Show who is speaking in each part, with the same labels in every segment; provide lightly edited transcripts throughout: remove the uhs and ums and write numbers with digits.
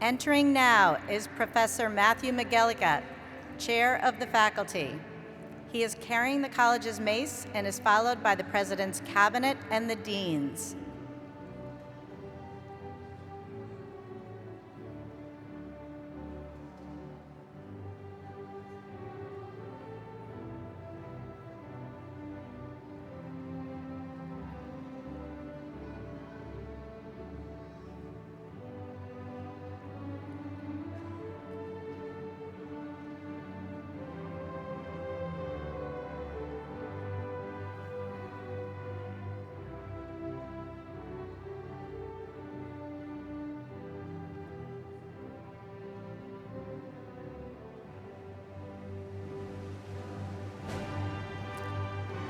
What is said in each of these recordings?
Speaker 1: Entering now is Professor Matthew McGillicuddy, Chair of the Faculty. He is carrying the college's mace and is followed by the President's Cabinet and the Deans.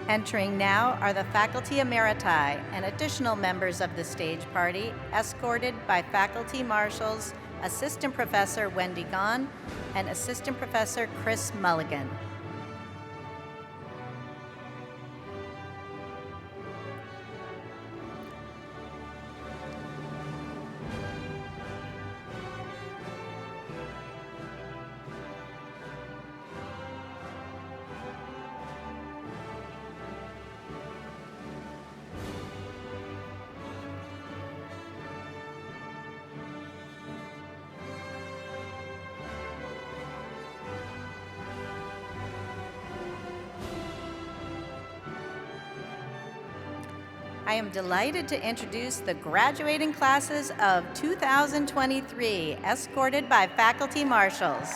Speaker 1: Entering now are the Faculty Emeriti and additional members of the stage party, escorted by Faculty Marshals, Assistant Professor Wendy Gahn and Assistant Professor Chris Mulligan. I am delighted to introduce the graduating classes of 2023, escorted by Faculty Marshals.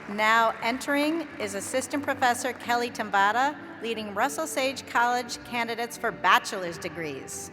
Speaker 1: Now entering is Assistant Professor Kelly Tambata, leading Russell Sage College candidates for bachelor's degrees.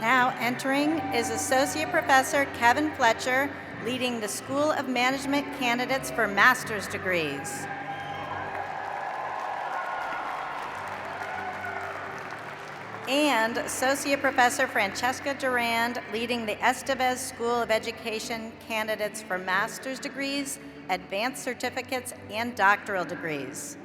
Speaker 1: Now entering is Associate Professor Kevin Fletcher, leading the School of Management candidates for master's degrees. And Associate Professor Francesca Durand, leading the Estevez School of Education candidates for master's degrees, advanced certificates, and doctoral degrees.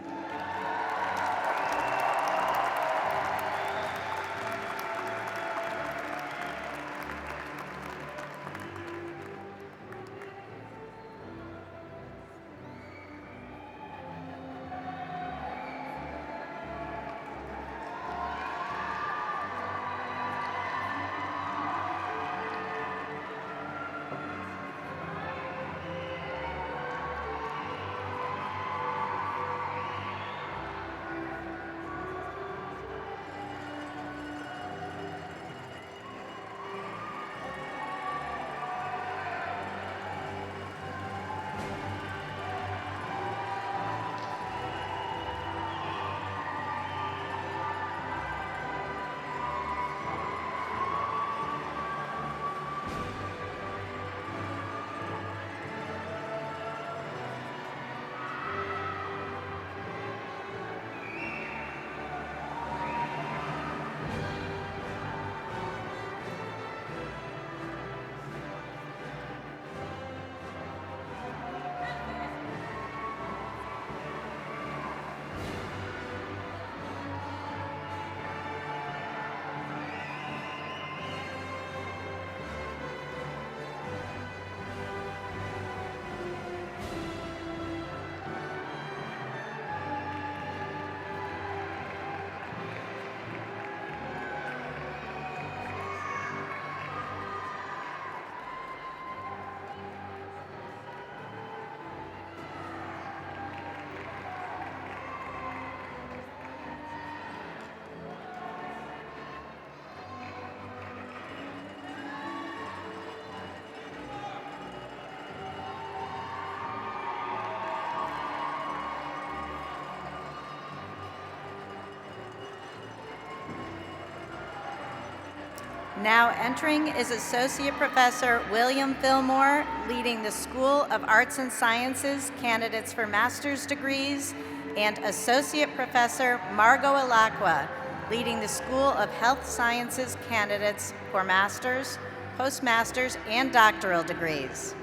Speaker 1: Now entering is Associate Professor William Fillmore, leading the School of Arts and Sciences candidates for master's degrees, and Associate Professor Margot Alacqua, leading the School of Health Sciences candidates for master's, postmaster's, and doctoral degrees.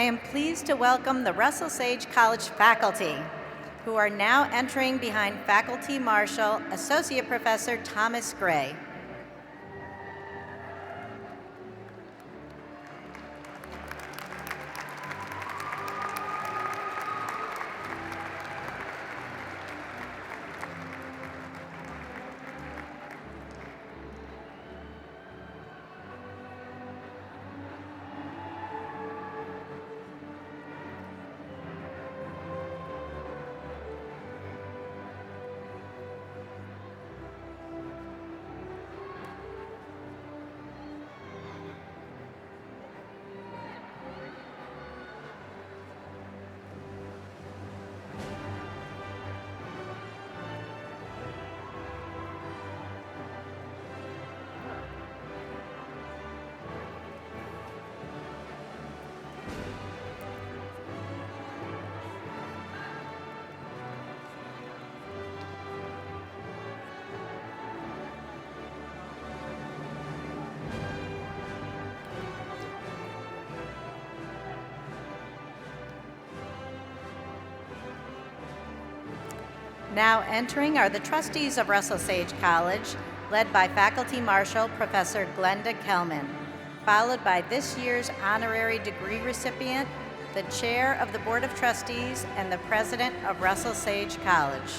Speaker 1: am pleased to welcome the Russell Sage College faculty, who are now entering behind Faculty Marshal, Associate Professor Thomas Gray. Now entering are the trustees of Russell Sage College, led by Faculty Marshal Professor Glenda Kelman, followed by this year's honorary degree recipient, the chair of the Board of Trustees, and the president of Russell Sage College.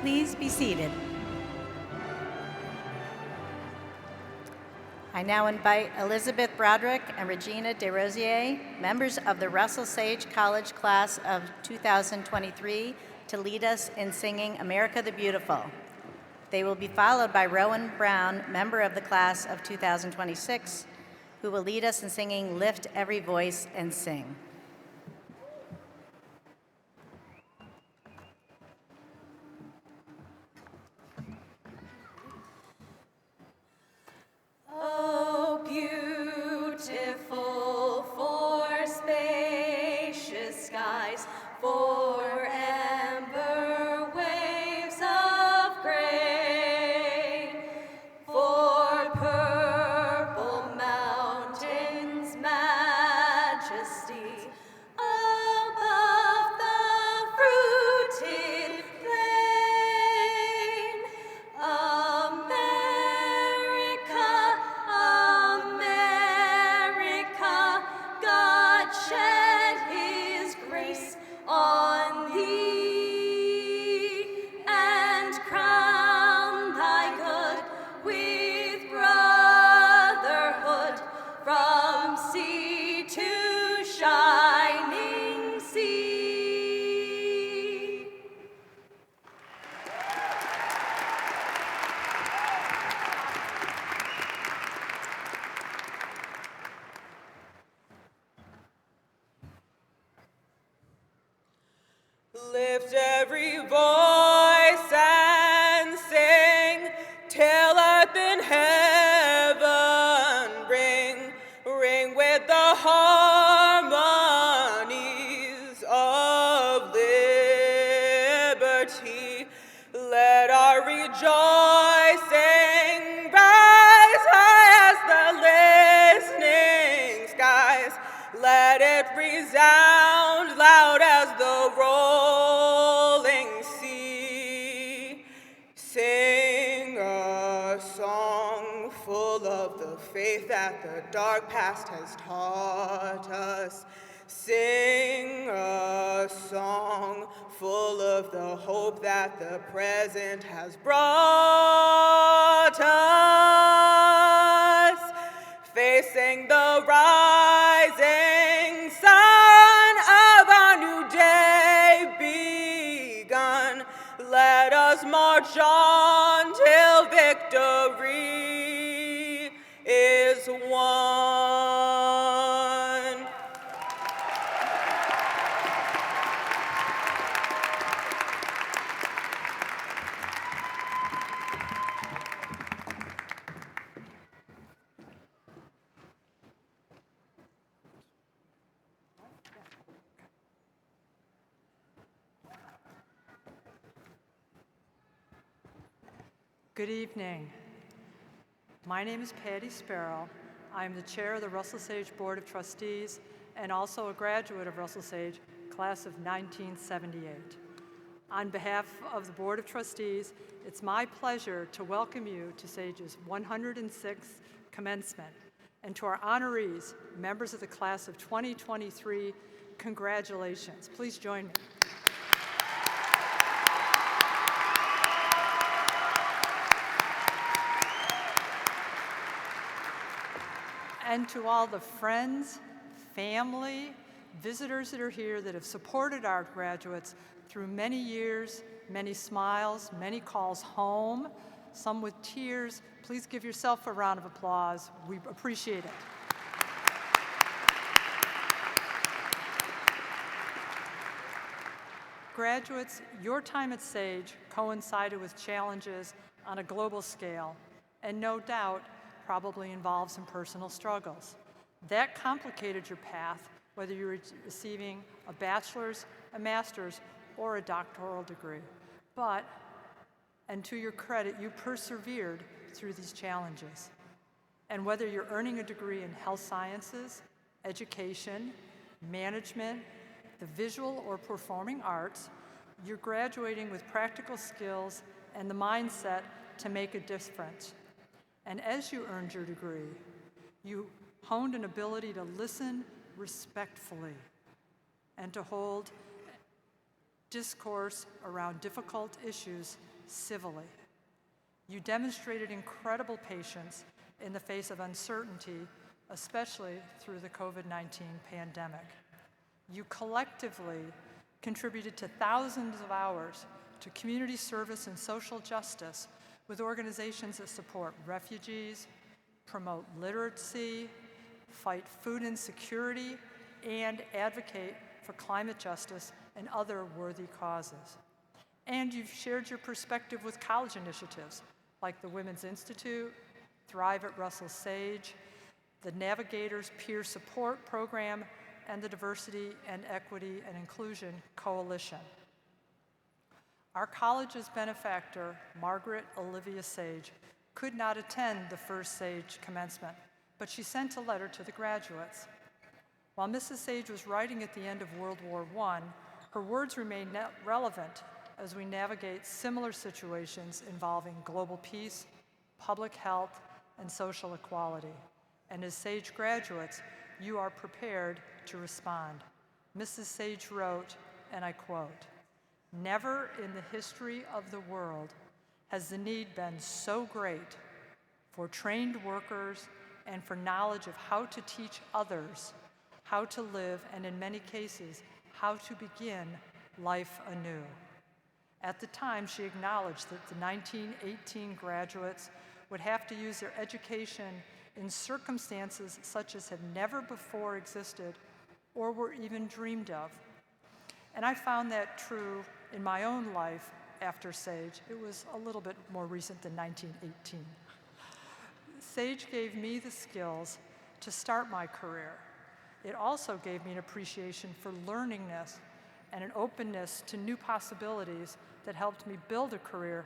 Speaker 1: Please be seated. I now invite Elizabeth Broderick and Regina DeRosier, members of the Russell Sage College class of 2023, to lead us in singing America the Beautiful. They will be followed by Rowan Brown, member of the class of 2026, who will lead us in singing Lift Every Voice and Sing.
Speaker 2: Oh, beautiful for spacious skies, for amber waves of grain, for purple mountains' majesty,
Speaker 3: Lift every voice and sing, till earth and heaven ring, ring with the harmonies of liberty. Let our rejoicing rise high as the listening skies. Let it resound loud as the rolling sea. Sing a song full of the faith that the dark past has taught us. Sing a song full of the hope that the present has brought us. Facing the rising sun of our new day begun, let us march on till victory is won.
Speaker 4: Good evening. My name is Patty Sparrow. I'm the chair of the Russell Sage Board of Trustees and also a graduate of Russell Sage, class of 1978. On behalf of the Board of Trustees, it's my pleasure to welcome you to Sage's 106th commencement. And to our honorees, members of the class of 2023, congratulations. Please join me. And to all the friends, family, visitors that are here that have supported our graduates through many years, many smiles, many calls home, some with tears, please give yourself a round of applause. We appreciate it. Graduates, your time at Sage coincided with challenges on a global scale, and no doubt probably involved some personal struggles. That complicated your path, whether you were receiving a bachelor's, a master's, or a doctoral degree. But, and to your credit, you persevered through these challenges. And whether you're earning a degree in health sciences, education, management, the visual or performing arts, you're graduating with practical skills and the mindset to make a difference. And as you earned your degree, you honed an ability to listen respectfully and to hold discourse around difficult issues civilly. You demonstrated incredible patience in the face of uncertainty, especially through the COVID-19 pandemic. You collectively contributed to thousands of hours to community service and social justice with organizations that support refugees, promote literacy, fight food insecurity, and advocate for climate justice and other worthy causes. And you've shared your perspective with college initiatives like the Women's Institute, Thrive at Russell Sage, the Navigators Peer Support Program, and the Diversity and Equity and Inclusion Coalition. Our college's benefactor, Margaret Olivia Sage, could not attend the first Sage commencement, but she sent a letter to the graduates. While Mrs. Sage was writing at the end of World War I, her words remain relevant as we navigate similar situations involving global peace, public health, and social equality. And as Sage graduates, you are prepared to respond. Mrs. Sage wrote, and I quote, "Never in the history of the world has the need been so great for trained workers and for knowledge of how to teach others how to live, and in many cases, how to begin life anew." At the time, she acknowledged that the 1918 graduates would have to use their education in circumstances such as have never before existed or were even dreamed of. And I found that true in my own life after SAGE. It was a little bit more recent than 1918. SAGE gave me the skills to start my career. It also gave me an appreciation for learningness and an openness to new possibilities that helped me build a career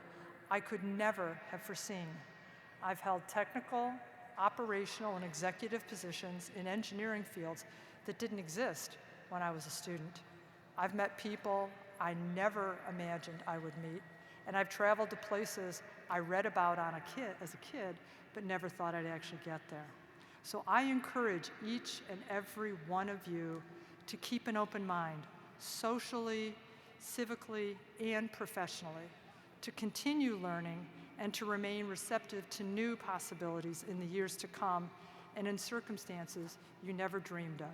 Speaker 4: I could never have foreseen. I've held technical, operational, and executive positions in engineering fields that didn't exist when I was a student. I've met people I never imagined I would meet, and I've traveled to places I read about as a kid, but never thought I'd actually get there. So I encourage each and every one of you to keep an open mind, socially, civically, and professionally, to continue learning and to remain receptive to new possibilities in the years to come and in circumstances you never dreamed of.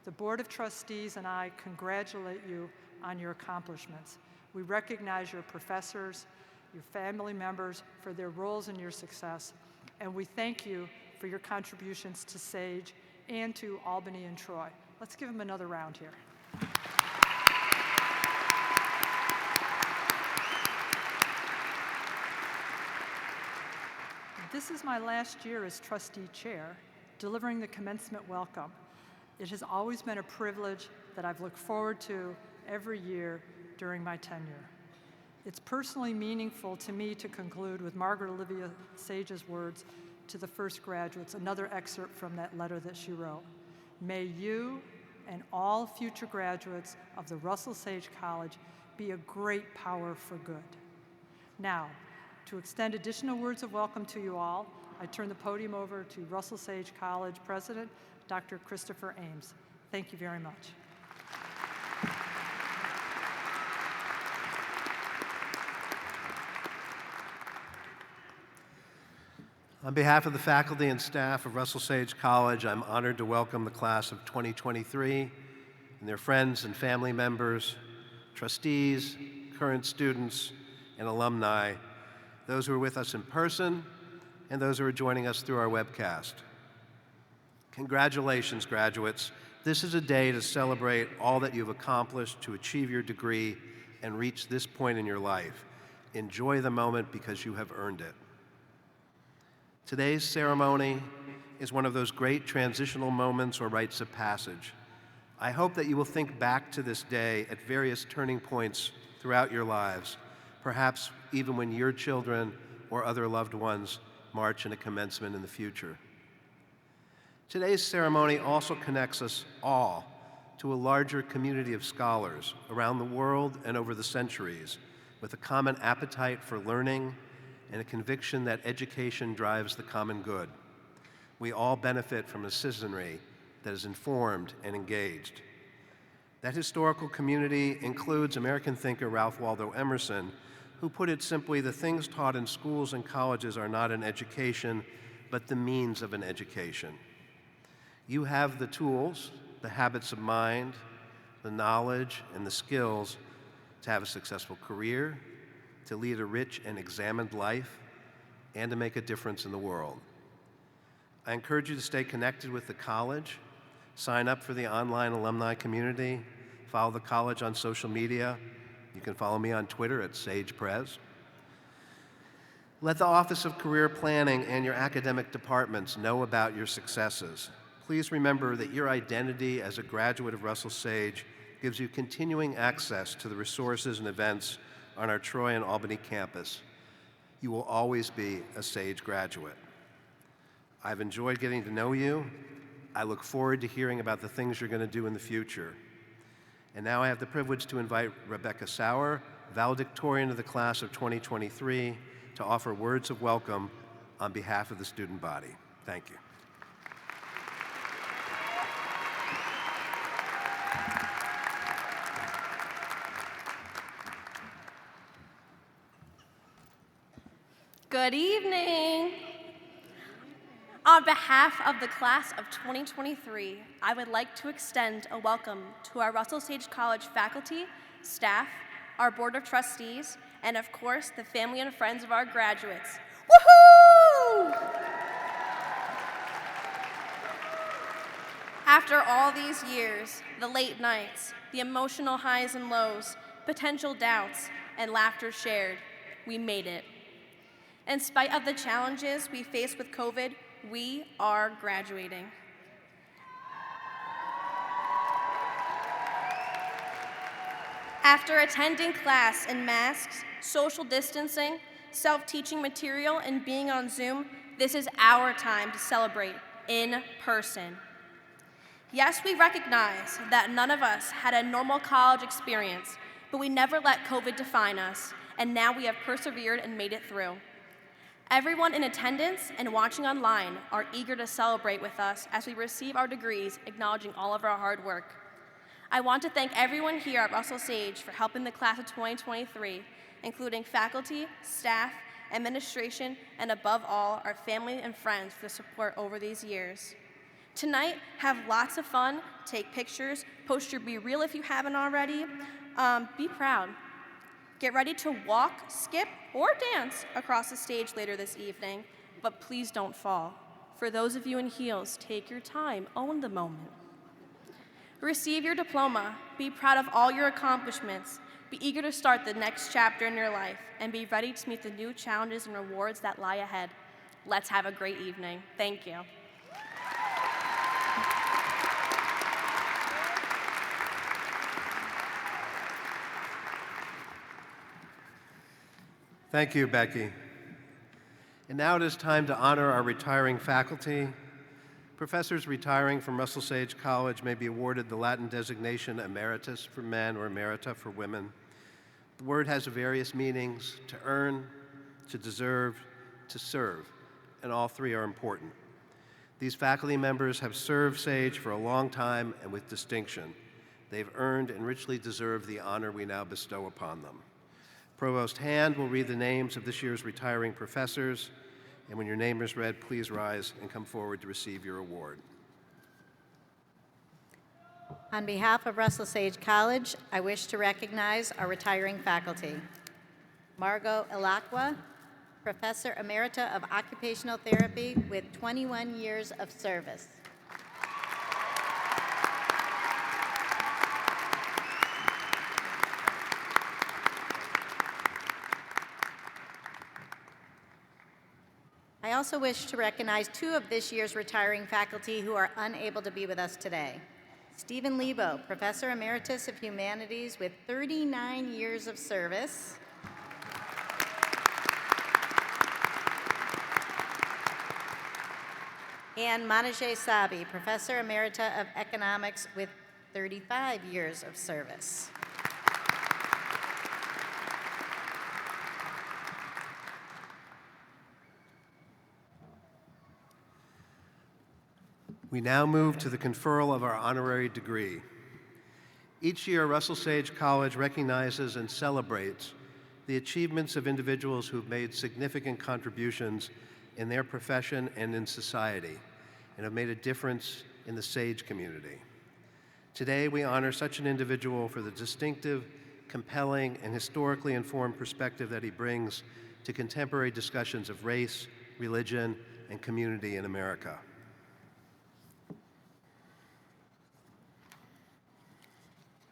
Speaker 4: The Board of Trustees and I congratulate you on your accomplishments. We recognize your professors, your family members for their roles in your success, and we thank you for your contributions to SAGE and to Albany and Troy. Let's give them another round here. This is my last year as trustee chair, delivering the commencement welcome. It has always been a privilege that I've looked forward to every year during my tenure. It's personally meaningful to me to conclude with Margaret Olivia Sage's words to the first graduates, another excerpt from that letter that she wrote. May you and all future graduates of the Russell Sage College be a great power for good. Now, to extend additional words of welcome to you all, I turn the podium over to Russell Sage College President, Dr. Christopher Ames. Thank you very much.
Speaker 5: On behalf of the faculty and staff of Russell Sage College, I'm honored to welcome the class of 2023 and their friends and family members, trustees, current students, and alumni, those who are with us in person, and those who are joining us through our webcast. Congratulations, graduates. This is a day to celebrate all that you've accomplished to achieve your degree and reach this point in your life. Enjoy the moment because you have earned it. Today's ceremony is one of those great transitional moments or rites of passage. I hope that you will think back to this day at various turning points throughout your lives, perhaps even when your children or other loved ones march in a commencement in the future. Today's ceremony also connects us all to a larger community of scholars around the world and over the centuries, with a common appetite for learning and a conviction that education drives the common good. We all benefit from a citizenry that is informed and engaged. That historical community includes American thinker Ralph Waldo Emerson, who put it simply, the things taught in schools and colleges are not an education, but the means of an education. You have the tools, the habits of mind, the knowledge, and the skills to have a successful career, to lead a rich and examined life, and to make a difference in the world. I encourage you to stay connected with the college, sign up for the online alumni community, follow the college on social media. You can follow me on Twitter at SagePrez. Let the Office of Career Planning and your academic departments know about your successes. Please remember that your identity as a graduate of Russell Sage gives you continuing access to the resources and events on our Troy and Albany campus. You will always be a Sage graduate. I've enjoyed getting to know you. I look forward to hearing about the things you're going to do in the future. And now I have the privilege to invite Rebecca Sauer, valedictorian of the class of 2023, to offer words of welcome on behalf of the student body. Thank you.
Speaker 2: Good evening. On behalf of the class of 2023, I would like to extend a welcome to our Russell Sage College faculty, staff, our Board of Trustees, and of course, the family and friends of our graduates. Woohoo! After all these years, the late nights, the emotional highs and lows, potential doubts, and laughter shared, we made it. In spite of the challenges we faced with COVID, we are graduating. After attending class in masks, social distancing, self-teaching material, and being on Zoom, this is our time to celebrate in person. Yes, we recognize that none of us had a normal college experience, but we never let COVID define us, and now we have persevered and made it through. Everyone in attendance and watching online are eager to celebrate with us as we receive our degrees, acknowledging all of our hard work. I want to thank everyone here at Russell Sage for helping the class of 2023, including faculty, staff, administration, and above all, our family and friends for the support over these years. Tonight, have lots of fun, take pictures, post your Be Real if you haven't already. Be proud. Get ready to walk, skip, or dance across the stage later this evening, but please don't fall. For those of you in heels, take your time, own the moment. Receive your diploma, be proud of all your accomplishments, be eager to start the next chapter in your life, and be ready to meet the new challenges and rewards that lie ahead. Let's have a great evening. Thank you.
Speaker 5: Thank you, Becky. And now it is time to honor our retiring faculty. Professors retiring from Russell Sage College may be awarded the Latin designation Emeritus for men or Emerita for women. The word has various meanings: to earn, to deserve, to serve, and all three are important. These faculty members have served Sage for a long time and with distinction. They've earned and richly deserve the honor we now bestow upon them. Provost Hand will read the names of this year's retiring professors, and when your name is read, please rise and come forward to receive your award.
Speaker 1: On behalf of Russell Sage College, I wish to recognize our retiring faculty. Margot Ilacqua, Professor Emerita of Occupational Therapy with 21 years of service. I also wish to recognize two of this year's retiring faculty who are unable to be with us today. Stephen Lebo, Professor Emeritus of Humanities with 39 years of service. And Manoj Sabi, Professor Emerita of Economics with 35 years of service.
Speaker 5: We now move to the conferral of our honorary degree. Each year, Russell Sage College recognizes and celebrates the achievements of individuals who've made significant contributions in their profession and in society, and have made a difference in the Sage community. Today, we honor such an individual for the distinctive, compelling, and historically informed perspective that he brings to contemporary discussions of race, religion, and community in America.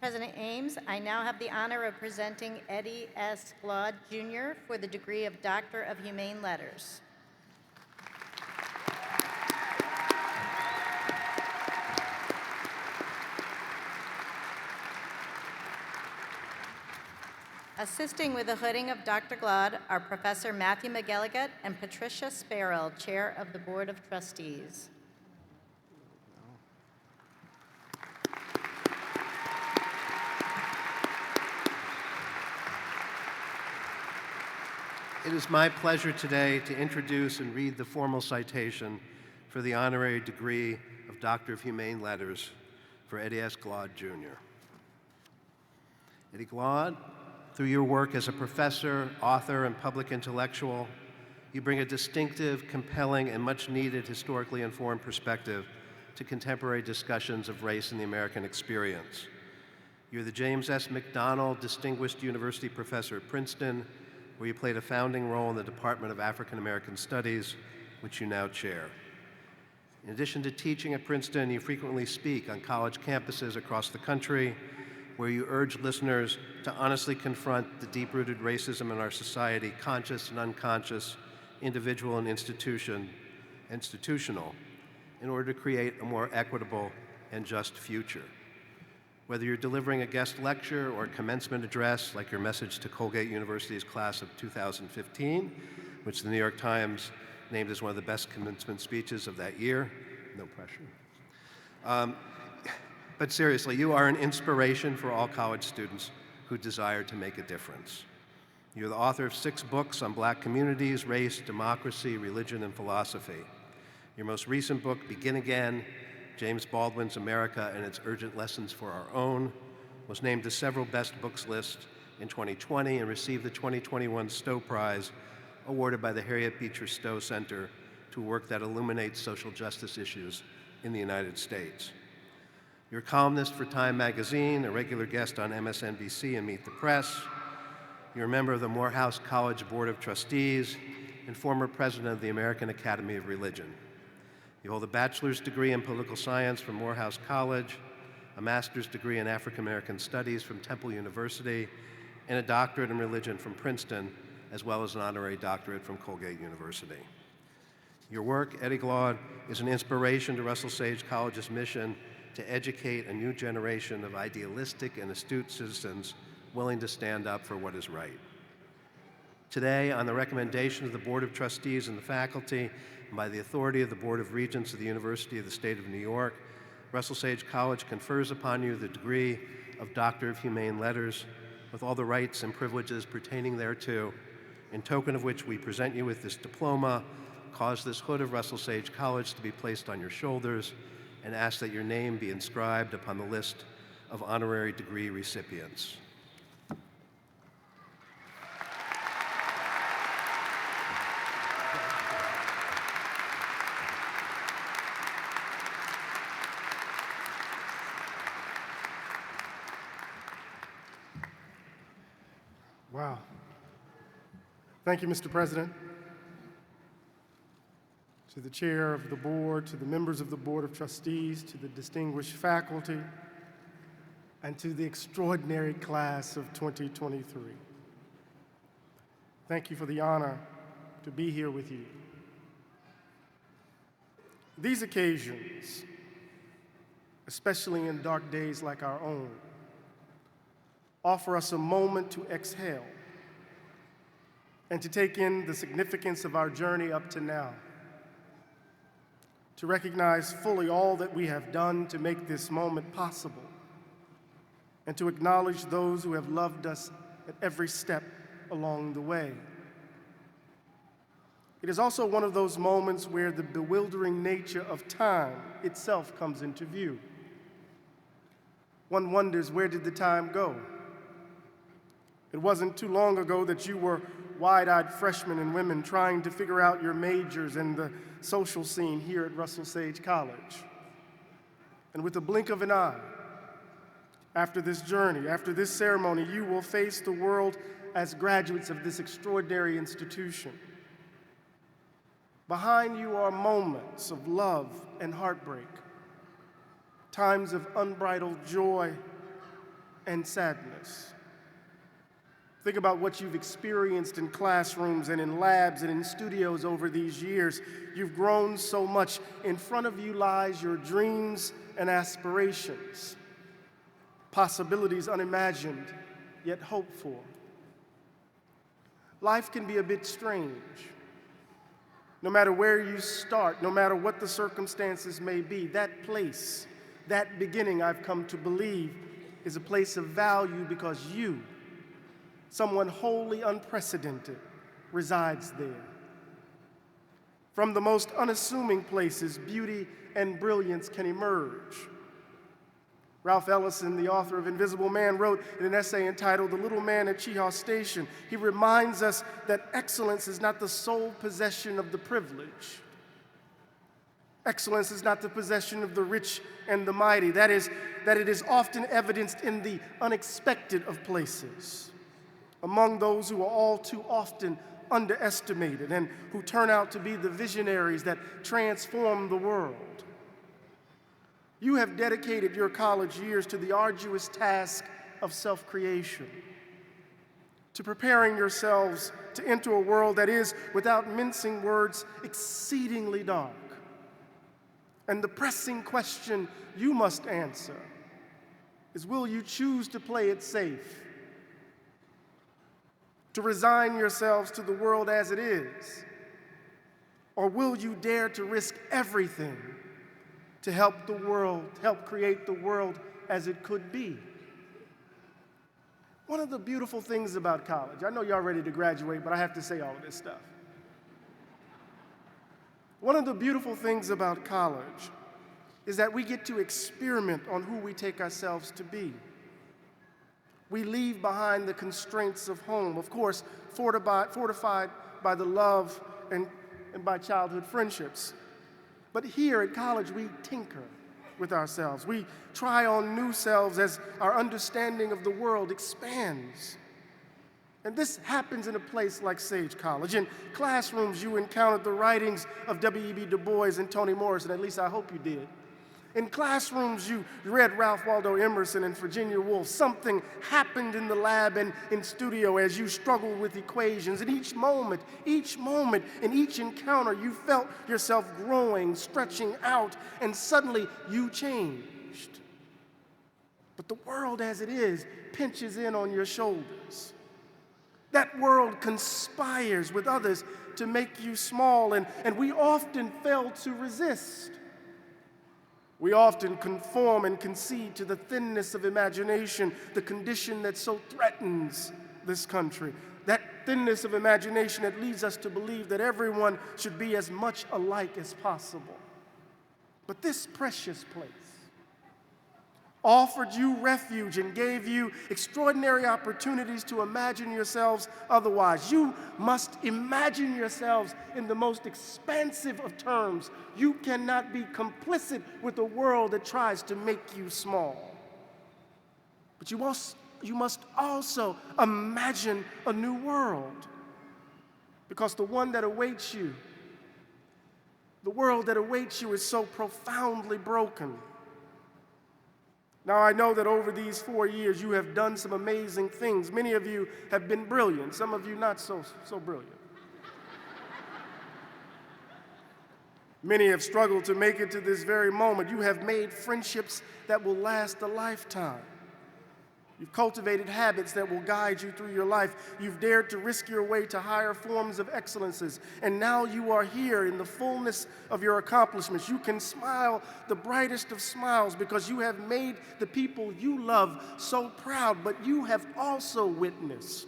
Speaker 1: President Ames, I now have the honor of presenting Eddie S. Glaude, Jr. for the degree of Doctor of Humane Letters. Assisting with the hooding of Dr. Glaude are Professor Matthew McGilligut and Patricia Sparrow, Chair of the Board of Trustees.
Speaker 5: It is my pleasure today to introduce and read the formal citation for the honorary degree of Doctor of Humane Letters for Eddie S. Glaude, Jr. Eddie Glaude, through your work as a professor, author, and public intellectual, you bring a distinctive, compelling, and much-needed historically informed perspective to contemporary discussions of race in the American experience. You're the James S. McDonald Distinguished University Professor at Princeton, where you played a founding role in the Department of African American Studies, which you now chair. In addition to teaching at Princeton, you frequently speak on college campuses across the country, where you urge listeners to honestly confront the deep-rooted racism in our society, conscious and unconscious, individual and institutional, in order to create a more equitable and just future. Whether you're delivering a guest lecture or a commencement address, like your message to Colgate University's class of 2015, which the New York Times named as one of the best commencement speeches of that year. No pressure. But seriously, you are an inspiration for all college students who desire to make a difference. You're the author of 6 books on Black communities, race, democracy, religion, and philosophy. Your most recent book, Begin Again, James Baldwin's America and Its Urgent Lessons for Our Own, was named to several best books lists in 2020 and received the 2021 Stowe Prize, awarded by the Harriet Beecher Stowe Center to work that illuminates social justice issues in the United States. You're a columnist for Time Magazine, a regular guest on MSNBC and Meet the Press. You're a member of the Morehouse College Board of Trustees and former president of the American Academy of Religion. You hold a bachelor's degree in political science from Morehouse College, a master's degree in African American studies from Temple University, and a doctorate in religion from Princeton, as well as an honorary doctorate from Colgate University. Your work, Eddie Glaude, is an inspiration to Russell Sage College's mission to educate a new generation of idealistic and astute citizens willing to stand up for what is right. Today, on the recommendation of the Board of Trustees and the faculty, and by the authority of the Board of Regents of the University of the State of New York, Russell Sage College confers upon you the degree of Doctor of Humane Letters with all the rights and privileges pertaining thereto, in token of which we present you with this diploma, cause this hood of Russell Sage College to be placed on your shoulders, and ask that your name be inscribed upon the list of honorary degree recipients.
Speaker 6: Wow. Thank you, Mr. President. To the chair of the board, to the members of the Board of Trustees, to the distinguished faculty, and to the extraordinary class of 2023. Thank you for the honor to be here with you. These occasions, especially in dark days like our own, offer us a moment to exhale and to take in the significance of our journey up to now, to recognize fully all that we have done to make this moment possible, and to acknowledge those who have loved us at every step along the way. It is also one of those moments where the bewildering nature of time itself comes into view. One wonders, where did the time go? It wasn't too long ago that you were wide-eyed freshmen and women trying to figure out your majors and the social scene here at Russell Sage College. And with a blink of an eye, after this journey, after this ceremony, you will face the world as graduates of this extraordinary institution. Behind you are moments of love and heartbreak, times of unbridled joy and sadness. Think about what you've experienced in classrooms and in labs and in studios over these years. You've grown so much. In front of you lies your dreams and aspirations, possibilities unimagined, yet hoped for. Life can be a bit strange. No matter where you start, no matter what the circumstances may be, that place, that beginning, I've come to believe, is a place of value because you, someone wholly unprecedented, resides there. From the most unassuming places, beauty and brilliance can emerge. Ralph Ellison, the author of Invisible Man, wrote in an essay entitled The Little Man at Chehaw Station, he reminds us that excellence is not the sole possession of the privileged. Excellence is not the possession of the rich and the mighty. That is, that it is often evidenced in the unexpected of places, among those who are all too often underestimated and who turn out to be the visionaries that transform the world. You have dedicated your college years to the arduous task of self-creation, to preparing yourselves to enter a world that is, without mincing words, exceedingly dark. And the pressing question you must answer is, will you choose to play it safe? To resign yourselves to the world as it is? Or will you dare to risk everything to help create the world as it could be? One of the beautiful things about college, I know y'all ready to graduate, but I have to say all of this stuff. One of the beautiful things about college is that we get to experiment on who we take ourselves to be. We leave behind the constraints of home, of course, fortified by the love and by childhood friendships. But here at college, we tinker with ourselves. We try on new selves as our understanding of the world expands. And this happens in a place like Sage College. In classrooms, you encountered the writings of W.E.B. Du Bois and Toni Morrison, at least I hope you did. In classrooms, you read Ralph Waldo Emerson and Virginia Woolf. Something happened in the lab and in studio as you struggled with equations. And each moment, in each encounter, you felt yourself growing, stretching out, and suddenly you changed. But the world as it is pinches in on your shoulders. That world conspires with others to make you small, and we often fail to resist. We often conform and concede to the thinness of imagination, the condition that so threatens this country. That thinness of imagination that leads us to believe that everyone should be as much alike as possible. But this precious place offered you refuge and gave you extraordinary opportunities to imagine yourselves otherwise. You must imagine yourselves in the most expansive of terms. You cannot be complicit with a world that tries to make you small. But you must also imagine a new world, because the one that awaits you, the world that awaits you, is so profoundly broken. Now, I know that over these 4 years, you have done some amazing things. Many of you have been brilliant, some of you not so brilliant. Many have struggled to make it to this very moment. You have made friendships that will last a lifetime. You've cultivated habits that will guide you through your life. You've dared to risk your way to higher forms of excellences. And now you are here in the fullness of your accomplishments. You can smile the brightest of smiles because you have made the people you love so proud. But you have also witnessed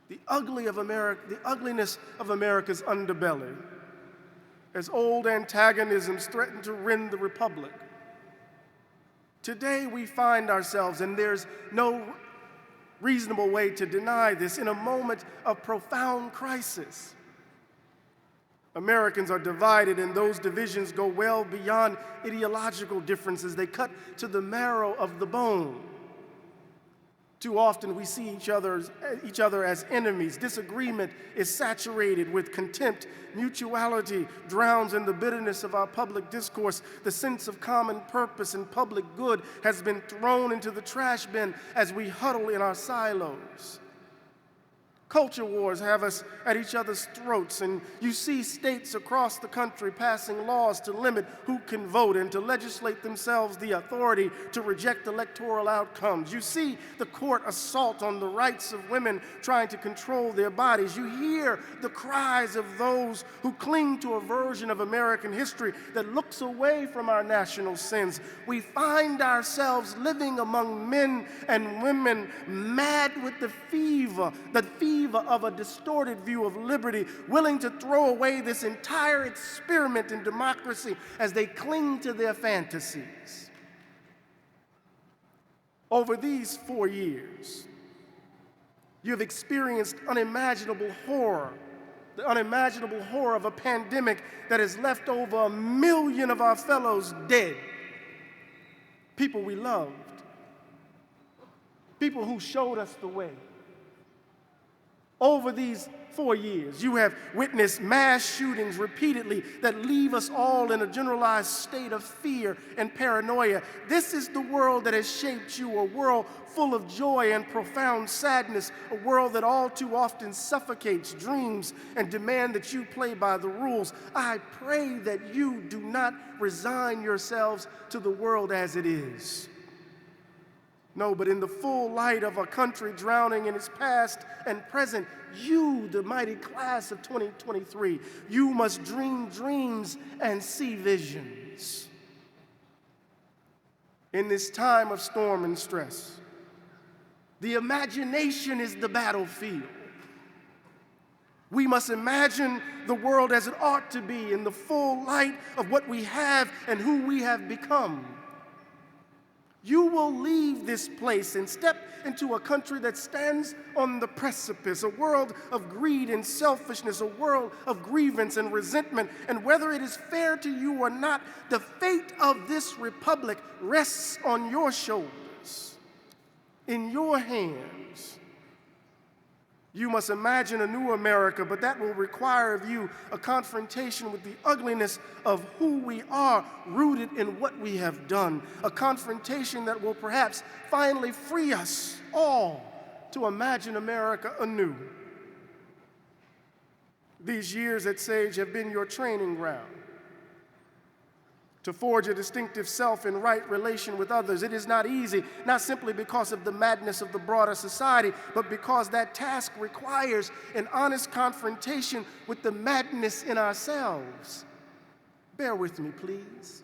Speaker 6: the ugliness of America's underbelly, as old antagonisms threaten to rend the republic. Today we find ourselves, and there's no reasonable way to deny this, in a moment of profound crisis. Americans are divided, and those divisions go well beyond ideological differences. They cut to the marrow of the bone. Too often we see each other as enemies. Disagreement is saturated with contempt. Mutuality drowns in the bitterness of our public discourse. The sense of common purpose and public good has been thrown into the trash bin as we huddle in our silos. Culture wars have us at each other's throats, and you see states across the country passing laws to limit who can vote and to legislate themselves the authority to reject electoral outcomes. You see the court assault on the rights of women trying to control their bodies. You hear the cries of those who cling to a version of American history that looks away from our national sins. We find ourselves living among men and women mad with the fever of a distorted view of liberty, willing to throw away this entire experiment in democracy as they cling to their fantasies. Over these 4 years, you have experienced unimaginable horror, the unimaginable horror of a pandemic that has left over 1 million of our fellows dead, people we loved, people who showed us the way. Over these 4 years, you have witnessed mass shootings repeatedly that leave us all in a generalized state of fear and paranoia. This is the world that has shaped you, a world full of joy and profound sadness, a world that all too often suffocates dreams and demands that you play by the rules. I pray that you do not resign yourselves to the world as it is. No, but in the full light of a country drowning in its past and present, you, the mighty class of 2023, you must dream dreams and see visions. In this time of storm and stress, the imagination is the battlefield. We must imagine the world as it ought to be in the full light of what we have and who we have become. You will leave this place and step into a country that stands on the precipice, a world of greed and selfishness, a world of grievance and resentment. And whether it is fair to you or not, the fate of this republic rests on your shoulders, in your hands. You must imagine a new America, but that will require of you a confrontation with the ugliness of who we are, rooted in what we have done. A confrontation that will perhaps finally free us all to imagine America anew. These years at Sage have been your training ground to forge a distinctive self in right relation with others. It is not easy, not simply because of the madness of the broader society, but because that task requires an honest confrontation with the madness in ourselves. Bear with me, please.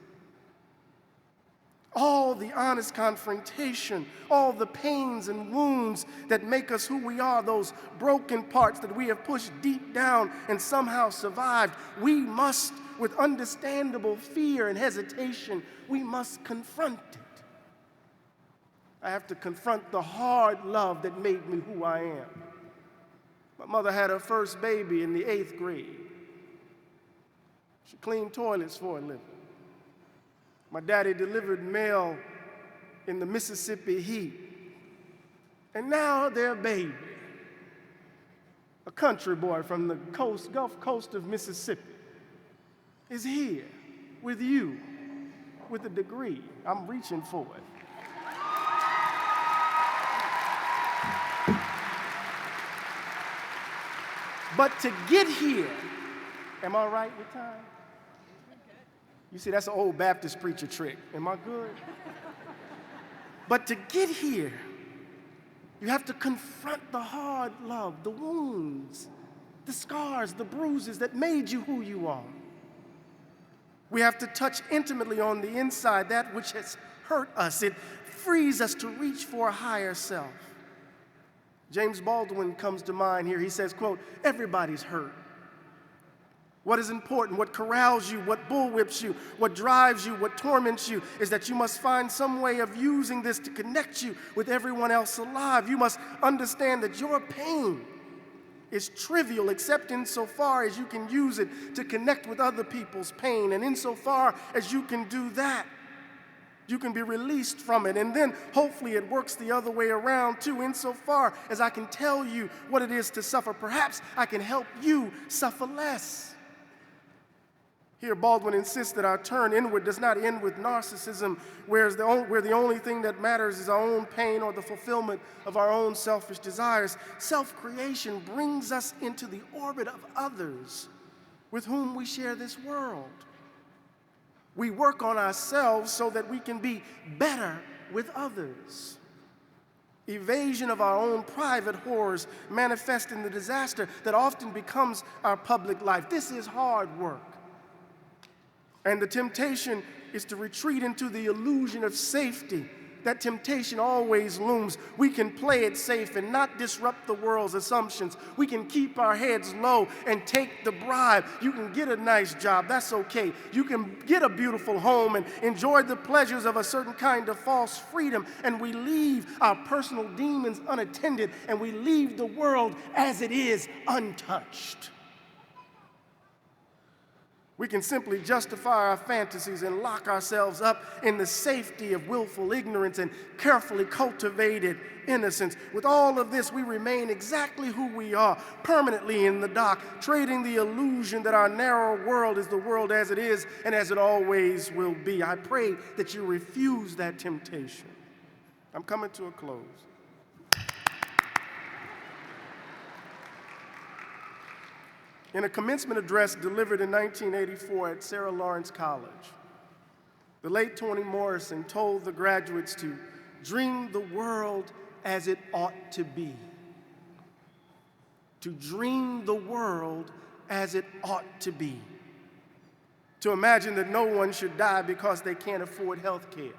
Speaker 6: All the honest confrontation, all the pains and wounds that make us who we are, those broken parts that we have pushed deep down and somehow survived, we must, with understandable fear and hesitation, we must confront it. I have to confront the hard love that made me who I am. My mother had her first baby in the 8th grade. She cleaned toilets for a living. My daddy delivered mail in the Mississippi heat. And now their baby, a country boy from the Gulf Coast of Mississippi, is here with you with a degree. I'm reaching for it. But to get here, am I right with time? You see, that's an old Baptist preacher trick. Am I good? But to get here, you have to confront the hard love, the wounds, the scars, the bruises that made you who you are. We have to touch intimately on the inside that which has hurt us. It frees us to reach for a higher self. James Baldwin comes to mind here. He says, quote, "Everybody's hurt. What is important, what corrals you, what bullwhips you, what drives you, what torments you, is that you must find some way of using this to connect you with everyone else alive. You must understand that your pain is trivial except insofar as you can use it to connect with other people's pain. And insofar as you can do that, you can be released from it. And then hopefully it works the other way around too. Insofar as I can tell you what it is to suffer, perhaps I can help you suffer less." Here, Baldwin insists that our turn inward does not end with narcissism, where the only thing that matters is our own pain or the fulfillment of our own selfish desires. Self-creation brings us into the orbit of others with whom we share this world. We work on ourselves so that we can be better with others. Evasion of our own private horrors manifest in the disaster that often becomes our public life. This is hard work. And the temptation is to retreat into the illusion of safety. That temptation always looms. We can play it safe and not disrupt the world's assumptions. We can keep our heads low and take the bribe. You can get a nice job, that's okay. You can get a beautiful home and enjoy the pleasures of a certain kind of false freedom. And we leave our personal demons unattended, and we leave the world as it is untouched. We can simply justify our fantasies and lock ourselves up in the safety of willful ignorance and carefully cultivated innocence. With all of this, we remain exactly who we are, permanently in the dock, trading the illusion that our narrow world is the world as it is and as it always will be. I pray that you refuse that temptation. I'm coming to a close. In a commencement address delivered in 1984 at Sarah Lawrence College, the late Toni Morrison told the graduates to dream the world as it ought to be. To dream the world as it ought to be. To imagine that no one should die because they can't afford health care.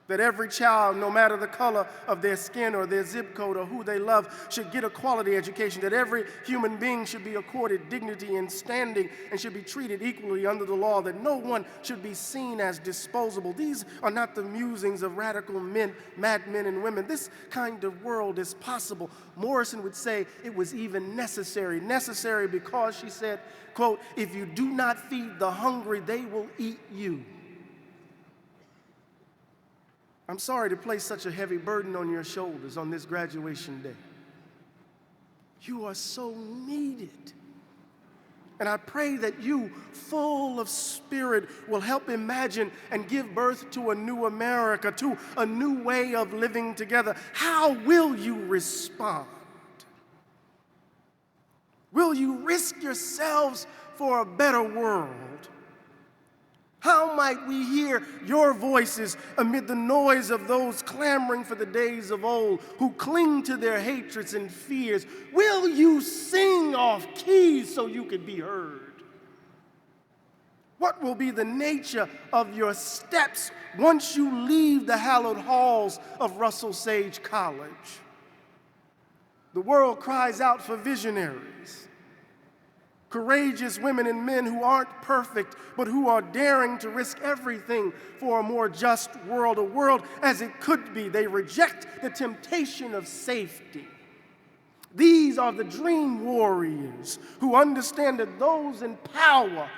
Speaker 6: That every child, no matter the color of their skin or their zip code or who they love, should get a quality education. That every human being should be accorded dignity and standing and should be treated equally under the law. That no one should be seen as disposable. These are not the musings of radical men, mad men and women. This kind of world is possible. Morrison would say it was even necessary. Necessary because, she said, quote, "If you do not feed the hungry, they will eat you." I'm sorry to place such a heavy burden on your shoulders on this graduation day. You are so needed. And I pray that you, full of spirit, will help imagine and give birth to a new America, to a new way of living together. How will you respond? Will you risk yourselves for a better world? How might we hear your voices amid the noise of those clamoring for the days of old, who cling to their hatreds and fears? Will you sing off keys so you can be heard? What will be the nature of your steps once you leave the hallowed halls of Russell Sage College? The world cries out for visionaries. Courageous women and men who aren't perfect, but who are daring to risk everything for a more just world, a world as it could be. They reject the temptation of safety. These are the dream warriors who understand that those in power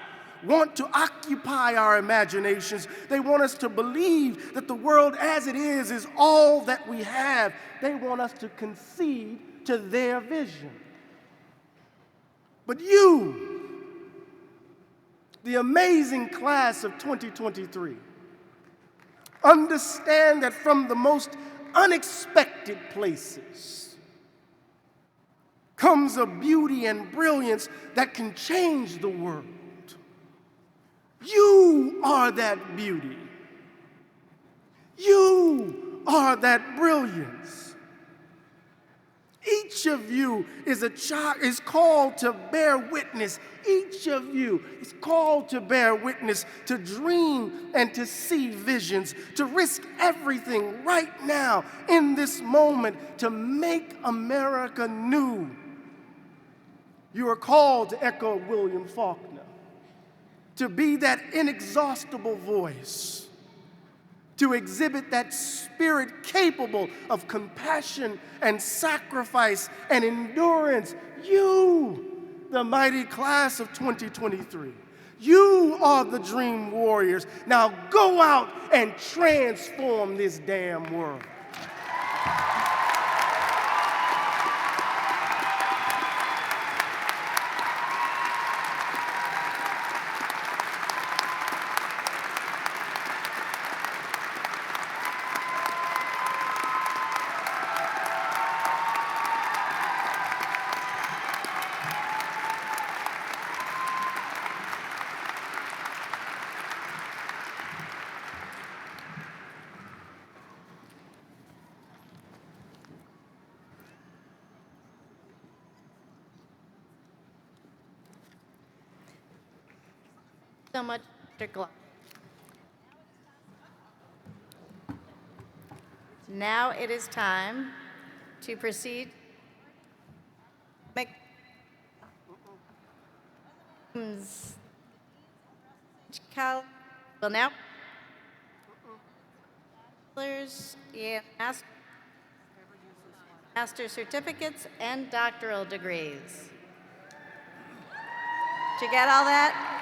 Speaker 6: want to occupy our imaginations. They want us to believe that the world as it is all that we have. They want us to concede to their vision. But you, the amazing class of 2023, understand that from the most unexpected places comes a beauty and brilliance that can change the world. You are that beauty. You are that brilliance. Each of you is called to bear witness. Each of you is called to bear witness, to dream and to see visions, to risk everything right now in this moment to make America new. You are called to echo William Faulkner, to be that inexhaustible voice, to exhibit that spirit capable of compassion and sacrifice and endurance. You, the mighty class of 2023, you are the dream warriors. Now go out and transform this damn world.
Speaker 1: So much, Dr. Glock. Now it is time to proceed. Will now. Yeah, master's certificates and doctoral degrees. Did you get all that?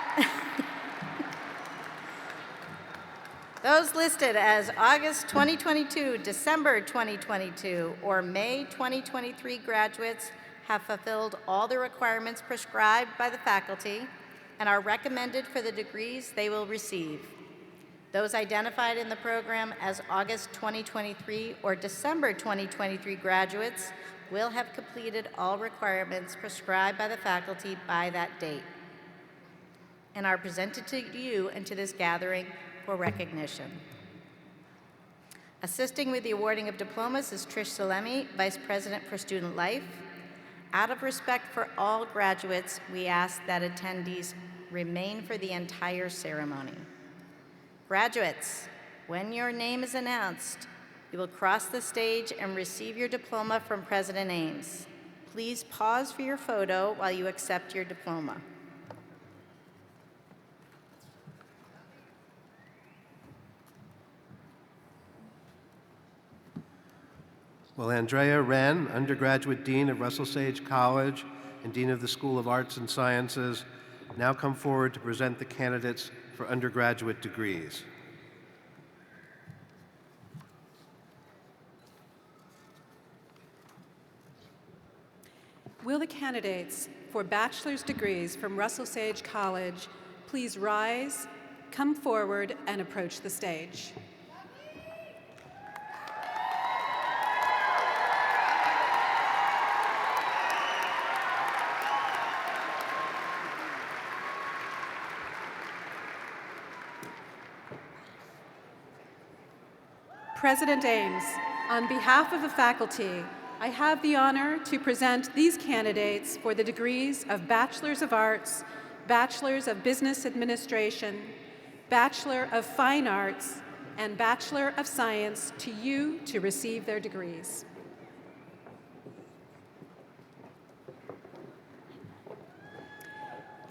Speaker 1: Those listed as August 2022, December 2022, or May 2023 graduates have fulfilled all the requirements prescribed by the faculty and are recommended for the degrees they will receive. Those identified in the program as August 2023 or December 2023 graduates will have completed all requirements prescribed by the faculty by that date and are presented to you and to this gathering for recognition. Assisting with the awarding of diplomas is Trish Salemi, Vice President for Student Life. Out of respect for all graduates, we ask that attendees remain for the entire ceremony. Graduates, when your name is announced, you will cross the stage and receive your diploma from President Ames. Please pause for your photo while you accept your diploma.
Speaker 5: Will Andrea Wren, Undergraduate Dean of Russell Sage College and Dean of the School of Arts and Sciences, now come forward to present the candidates for undergraduate degrees?
Speaker 7: Will the candidates for bachelor's degrees from Russell Sage College please rise, come forward, and approach the stage? President Ames, on behalf of the faculty, I have the honor to present these candidates for the degrees of Bachelors of Arts, Bachelors of Business Administration, Bachelor of Fine Arts, and Bachelor of Science to you to receive their degrees.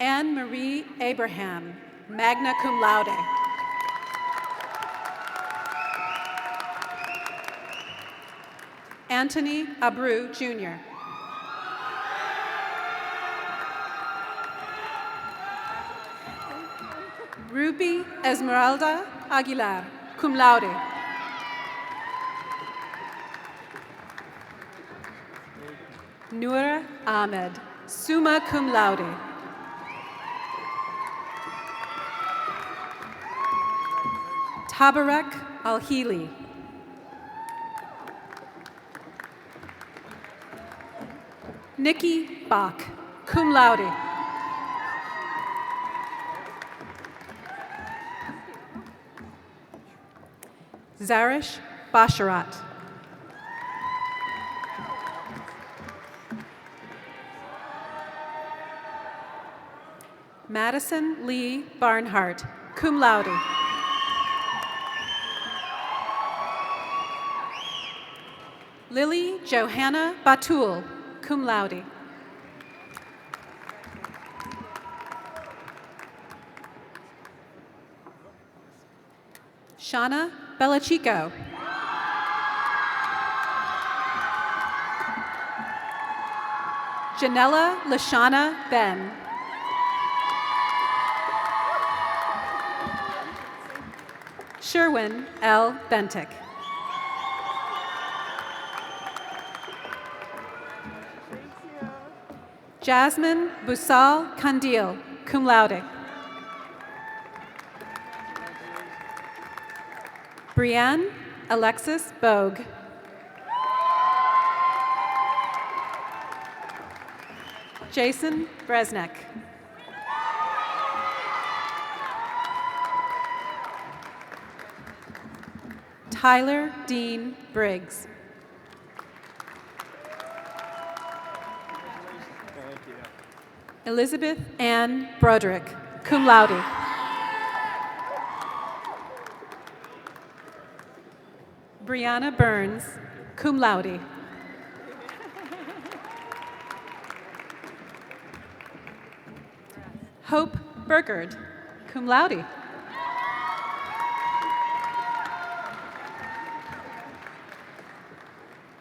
Speaker 7: Anne Marie Abraham, magna cum laude. Anthony Abreu, Jr. Ruby Esmeralda Aguilar, cum laude. Noura Ahmed, summa cum laude. Tabarak Al-Hili. Nikki Bach, cum laude. Zarish Basharat. Madison Lee Barnhart, cum laude. Lily Johanna Batul, cum laude. Shauna Bellachico. Janella Lashana Ben. Sherwin L. Bentic. Jasmine Busal Kandil, cum laude. Brianne Alexis Bogue. Jason Bresnik. Tyler Dean Briggs. Elizabeth Ann Broderick, cum laude. Brianna Burns, cum laude. Hope Burgard, cum laude.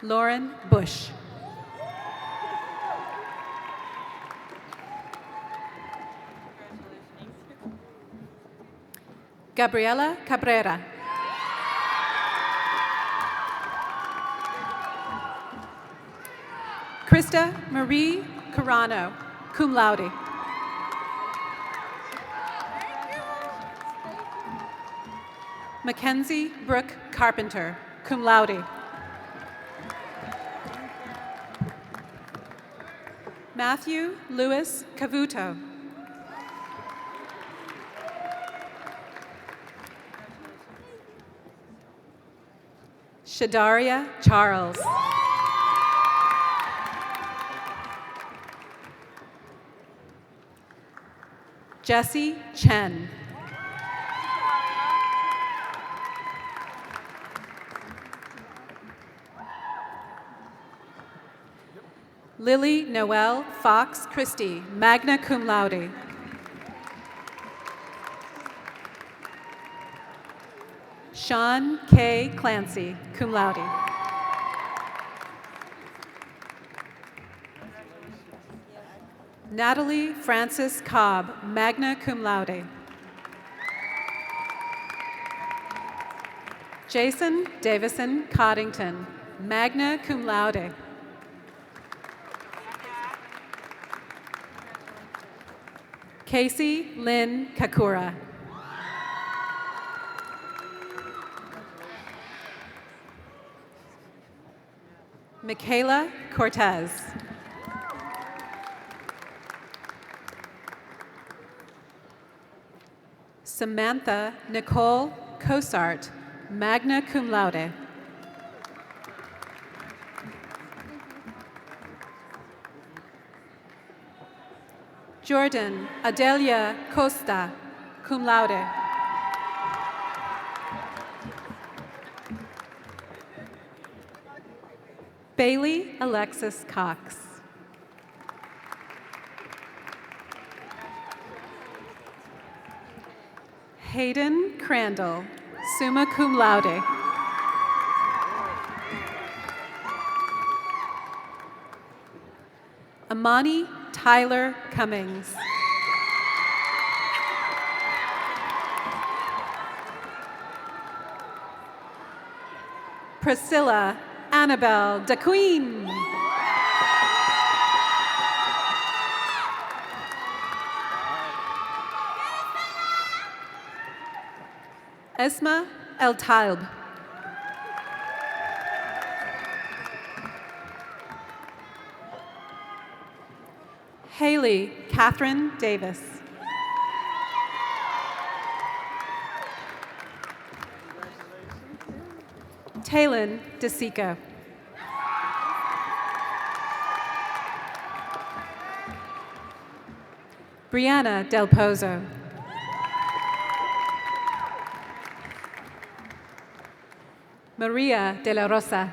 Speaker 7: Lauren Bush. Gabriela Cabrera. Krista Marie Carano, cum laude. Mackenzie Brooke Carpenter, cum laude. Matthew Louis Cavuto. Shadaria Charles. Jesse Chen. Lily Noel Fox Christie, magna cum laude. Sean K. Clancy, cum laude. Natalie Frances Cobb, magna cum laude. Jason Davison Coddington, magna cum laude. Casey Lynn Kakura. Michaela Cortez. Samantha Nicole Cosart, magna cum laude. Jordan Adelia Costa, cum laude. Bailey Alexis Cox. Hayden Crandall, summa cum laude. Amani Tyler Cummings. Priscilla Annabelle DeQueen. Esma El Talb. Haley Catherine Davis. Talon DeSico. Brianna Del Pozo. Maria De La Rosa.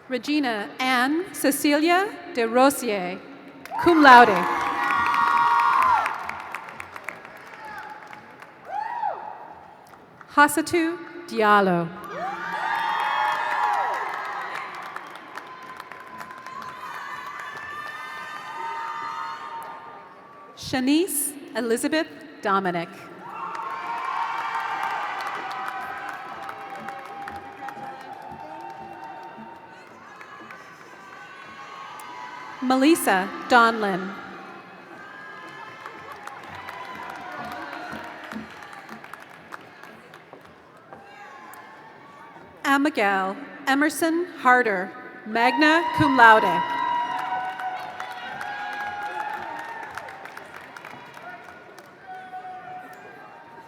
Speaker 7: Regina Anne Cecilia De Rosier, cum laude. Hasatu Diallo. Shanice Elizabeth Dominic. Melissa Donlin. Abigail Emerson Harder, magna cum laude.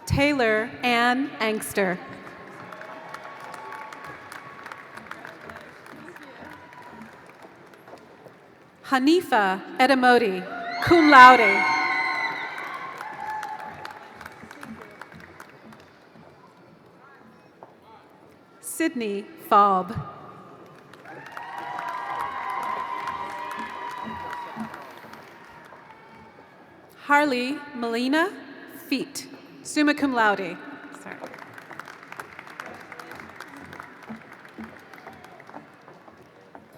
Speaker 7: Taylor Ann Angster. Hanifa Edamodi, cum laude. Sydney Faub. Harley Melina Feet, summa cum laude. Sorry.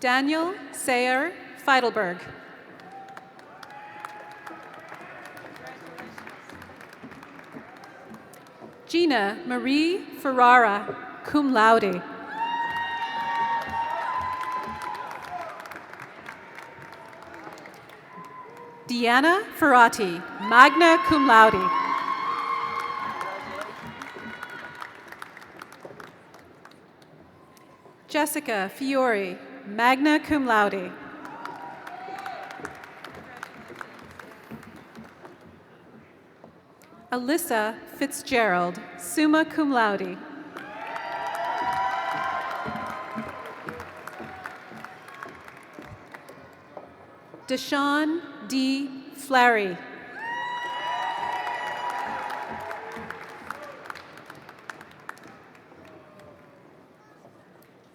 Speaker 7: Daniel Sayer Feidelberg. Gina Marie Ferrara, cum laude. Deanna Ferrati, magna cum laude. Jessica Fiore, magna cum laude. Alyssa Fitzgerald, summa cum laude. Deshawn D. Flary.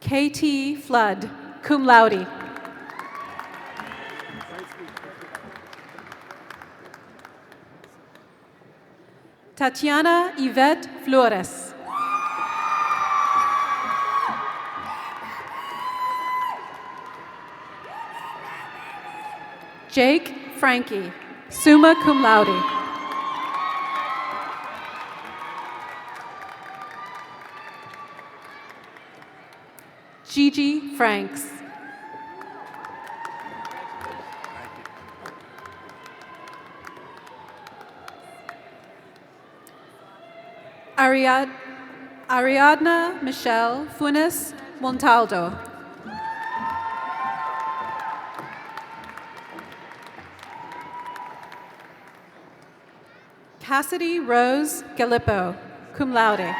Speaker 7: KT Flood, cum laude. Tatiana Yvette Flores. Jake Frankie, summa cum laude. Gigi Franks. Ariadna Michelle Funes Montaldo. Cassidy Rose Gallipo, cum laude.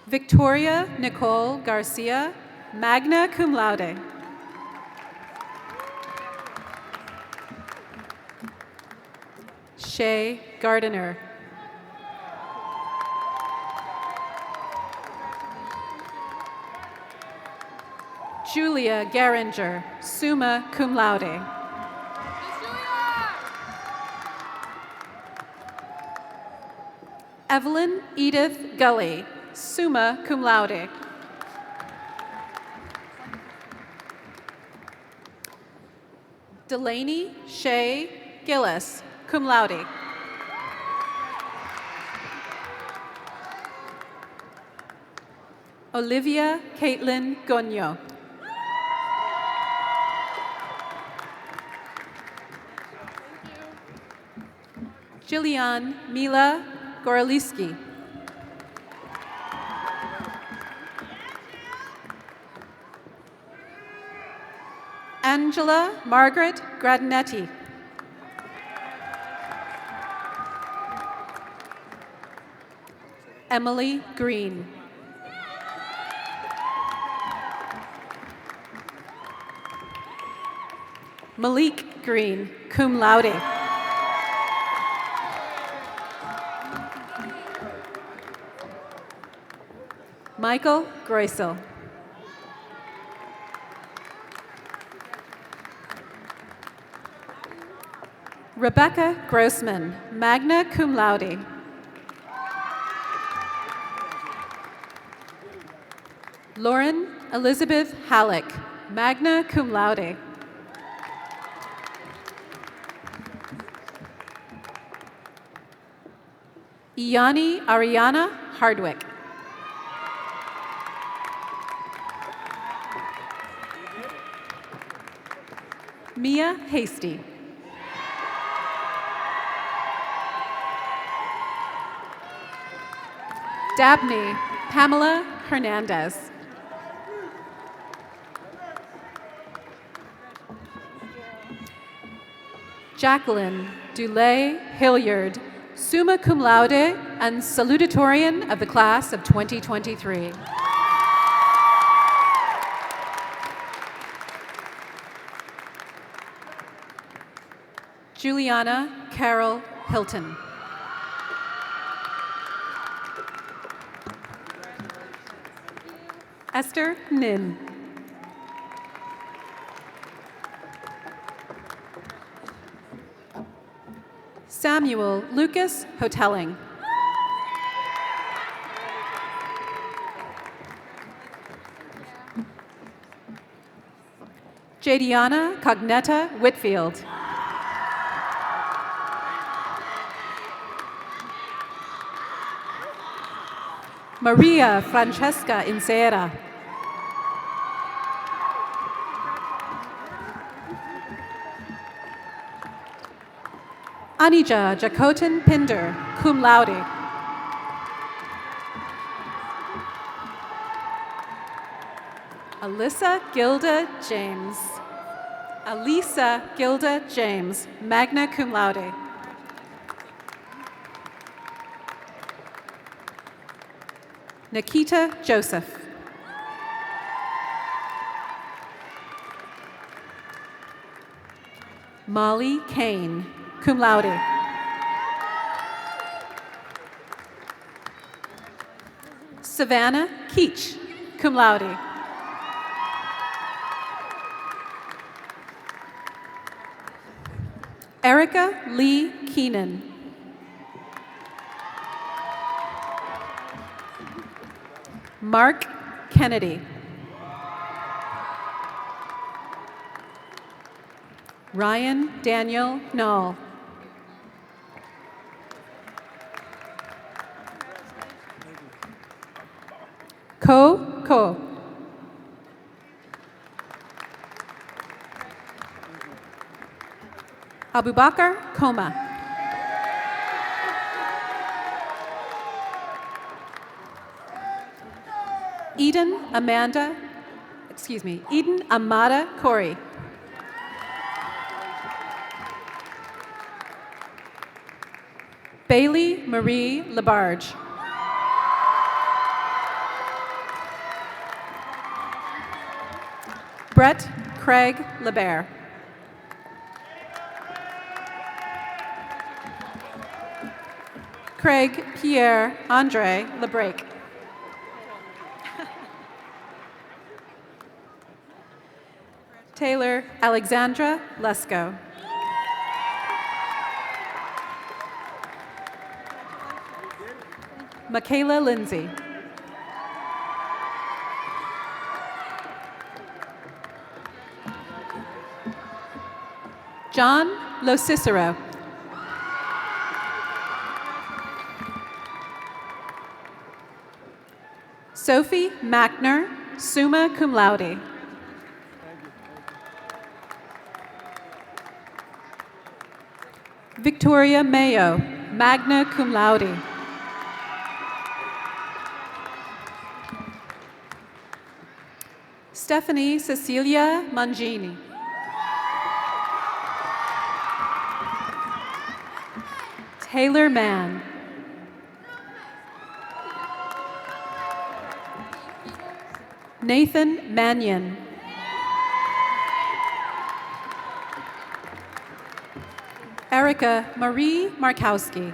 Speaker 7: Victoria Nicole Garcia, magna cum laude. Shay Gardiner. Julia Geringer, summa cum laude. Evelyn Edith Gully, summa cum laude. Delaney Shay Gillis, cum laude. Olivia Caitlin Gonyo. Jillian Mila Goraliski. Angela Margaret Gradinetti. Emily Green. Malik Green, cum laude. Michael Greusel. Rebecca Grossman, magna cum laude. Lauren Elizabeth Halleck, magna cum laude. Iyani Ariana Hardwick. Mia Hasty. Dabney Pamela Hernandez. Jacqueline Dulay Hilliard, summa cum laude and salutatorian of the class of 2023. Juliana Carol Hilton. Esther Nin. Samuel Lucas Hotelling. Jadiana Cognetta Whitfield. Maria Francesca Insera. Anija Jacotin Pinder, cum laude. Alyssa Gilda James. Alisa Gilda James, magna cum laude. Nikita Joseph. Molly Kane, cum laude. Savannah Keach, cum laude. Erica Lee Keenan. Mark Kennedy. Ryan Daniel Knoll. Ko. Abubakar Koma. Eden Amada Corey. Bailey Marie Labarge. Brett Craig Lebert. Craig Pierre Andre Lebrake. Taylor Alexandra Lesko. Michaela Lindsay. John Locicero. Sophie Mackner, summa cum laude. Victoria Mayo, magna cum laude. Stephanie Cecilia Mangini. Taylor Mann. Nathan Mannion. Erica Marie Markowski.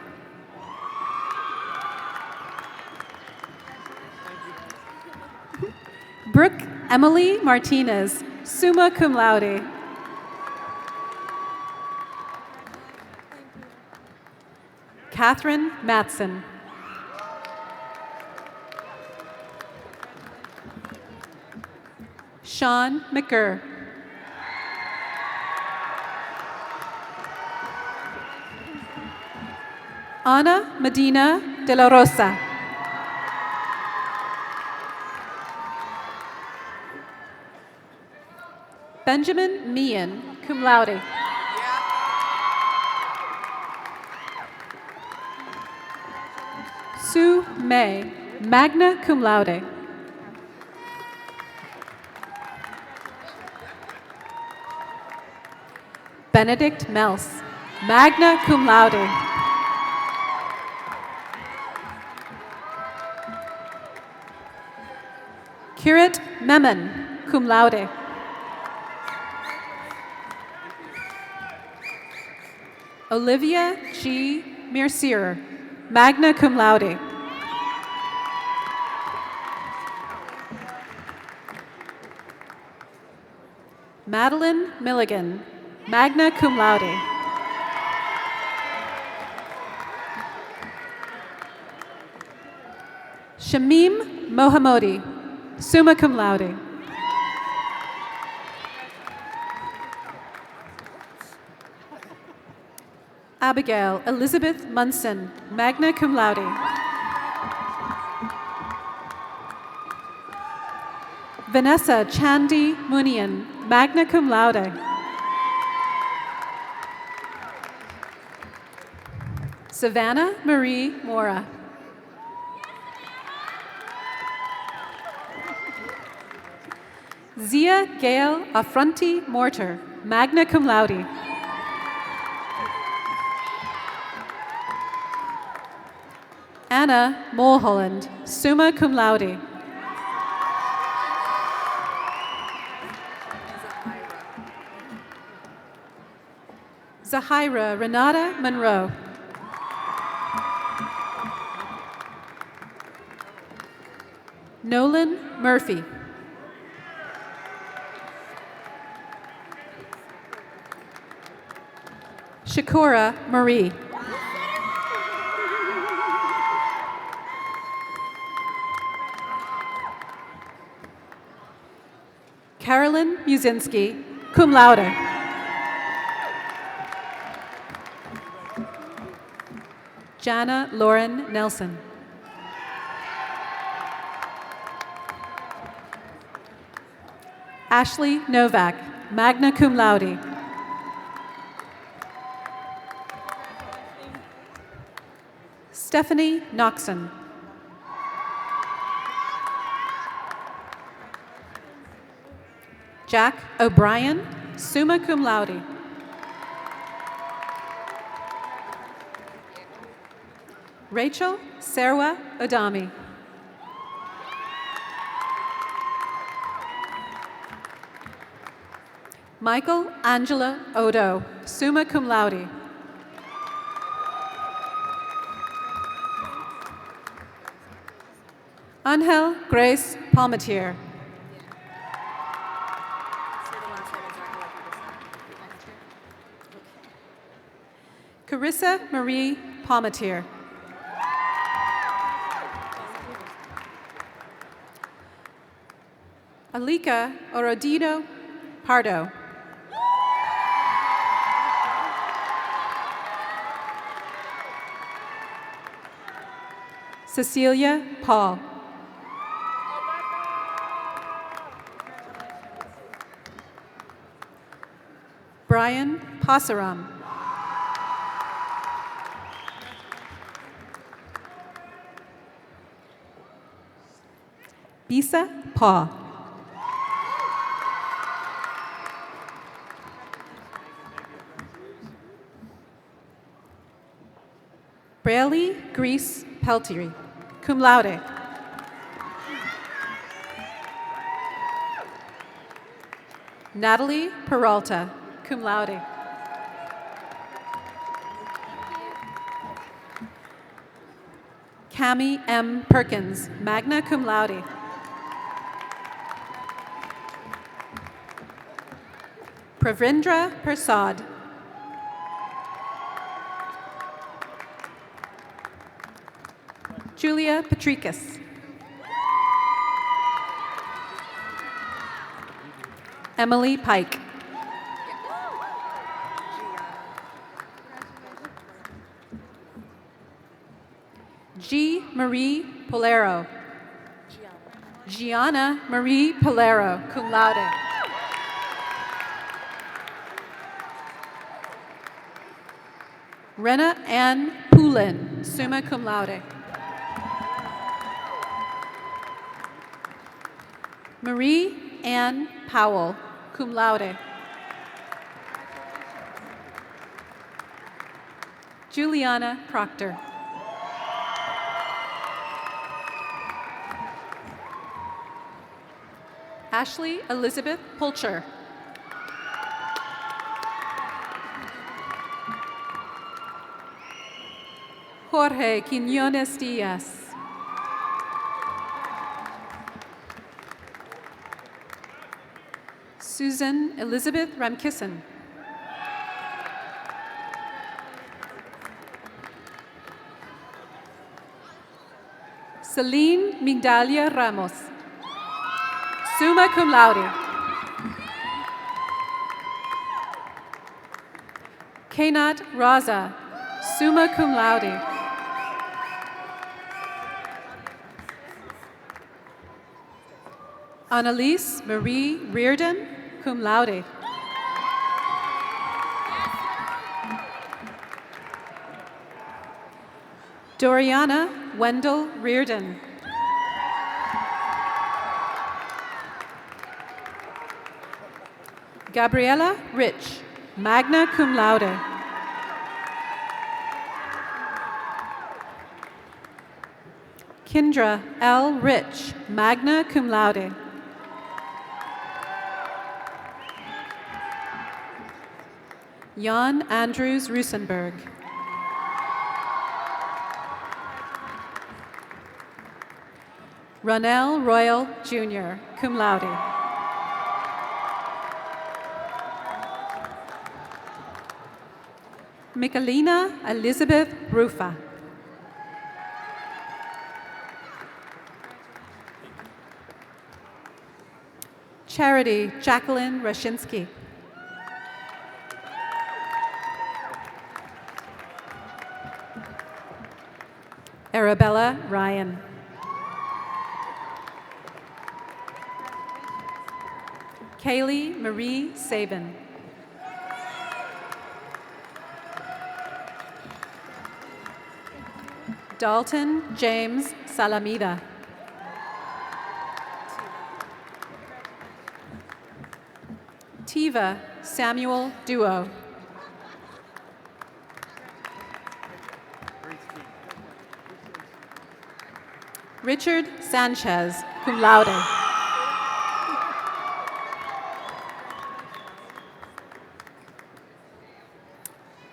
Speaker 7: Brooke Emily Martinez, summa cum laude. Catherine Matson. Sean McGurr. Ana Medina de la Rosa. Benjamin Meehan, cum laude. Sue May, magna cum laude. Benedict Mels, magna cum laude. Kirit Memon, cum laude. Olivia G. Mercier, magna cum laude. Madeline Milligan, magna cum laude. Shamim Mohammodi, summa cum laude. Abigail Elizabeth Munson, magna cum laude. Vanessa Chandy Munian, magna cum laude. Savannah Marie Mora. Zia Gail Affronti Mortar, magna cum laude. Anna Mulholland, summa cum laude. Zahira Renata Monroe. Nolan Murphy. Shakura Marie. Carolyn Musinski, cum laude. Jana Lauren Nelson. Ashley Novak, magna cum laude. Stephanie Noxon. Jack O'Brien, summa cum laude. Rachel Serwa Odami. Michael Angela Odo, summa cum laude. Angel Grace Palmatier. Carissa Marie Palmatier. Alika Orodino Pardo. Cecilia Paul. Brian Passaram. Bisa Pa. Braley Grease Peltieri, cum laude. Natalie Peralta, cum laude. Cami M. Perkins, magna cum laude. Pravindra Prasad. Julia Patricus. Emily Pike. G. Marie Polero. Gianna Marie Polero, cum laude. Rena Ann Poulin, summa cum laude. Marie Ann Powell, cum laude. Juliana Proctor. Ashley Elizabeth Pulcher. Jorge Quinones Diaz. Susan Elizabeth Ramkissen. Celine Migdalia Ramos, summa cum laude. Kainat Raza, summa cum laude. Annalise Marie Reardon, cum laude. Doriana Wendell Reardon. Gabriella Rich, magna cum laude. Kindra L. Rich, magna cum laude. Jan Andrews Rusenberg. Ronell Royal Jr., cum laude. Michelina Elizabeth Rufa. Charity Jacqueline Rashinsky. Arabella Ryan. Kaylee Marie Sabin. Dalton James Salamida. Tiva Samuel Duo. Richard Sanchez, cum laude.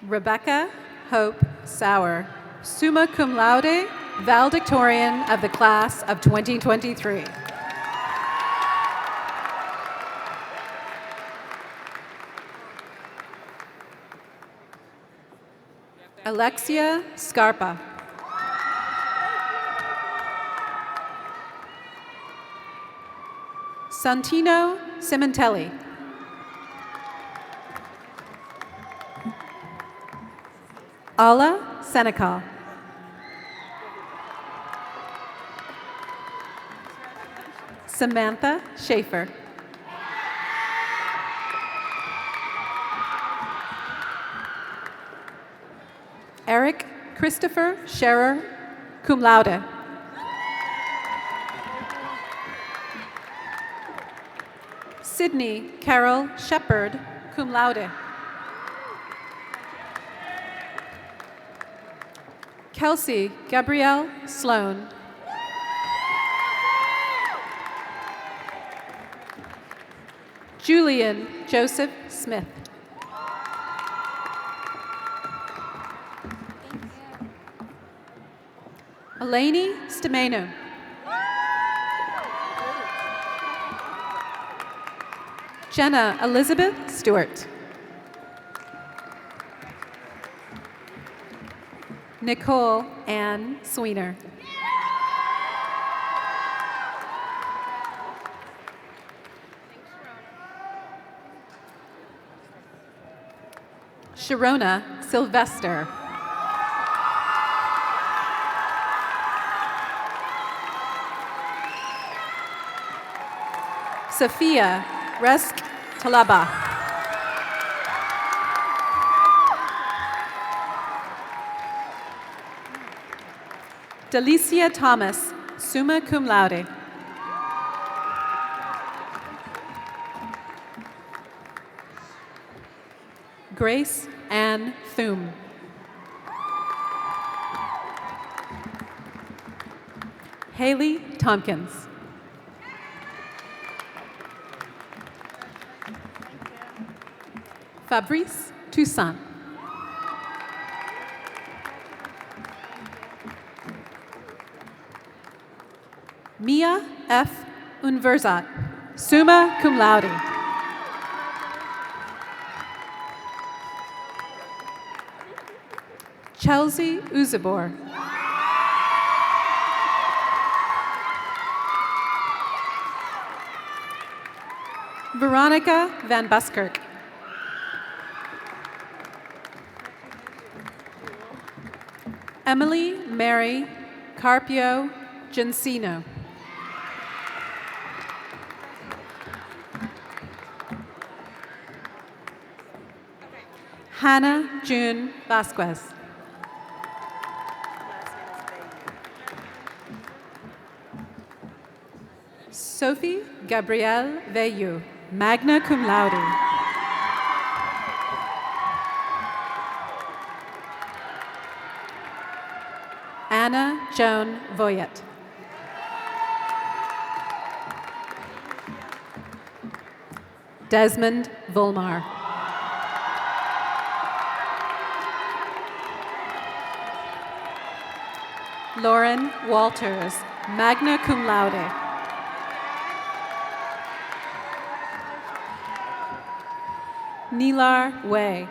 Speaker 7: Rebecca Hope Sauer, summa cum laude, valedictorian of the class of 2023. Alexia Scarpa. Santino Cimentelli. Ala Senecal. Samantha Schaefer. Eric Christopher Scherer, cum laude. Sydney Carol Shepard, cum laude. Kelsey Gabrielle Sloan. Julian Joseph Smith. Eleni Stemeno. Jenna Elizabeth Stewart. Nicole Ann Sweener. Sharona Sylvester. Sophia Resk Talaba. Delicia Thomas, summa cum laude. Grace Ann Thum. Haley Tompkins. Fabrice Toussaint. Mia F. Unverzat, summa cum laude. Chelsea Uzabor. Veronica Van Buskirk. Emily Mary Carpio Gensino. Hannah June Vasquez. Sophie Gabrielle Veilleux, magna cum laude. Anna Joan Voyet. Desmond Volmar. Lauren Walters, magna cum laude. Nilar Way,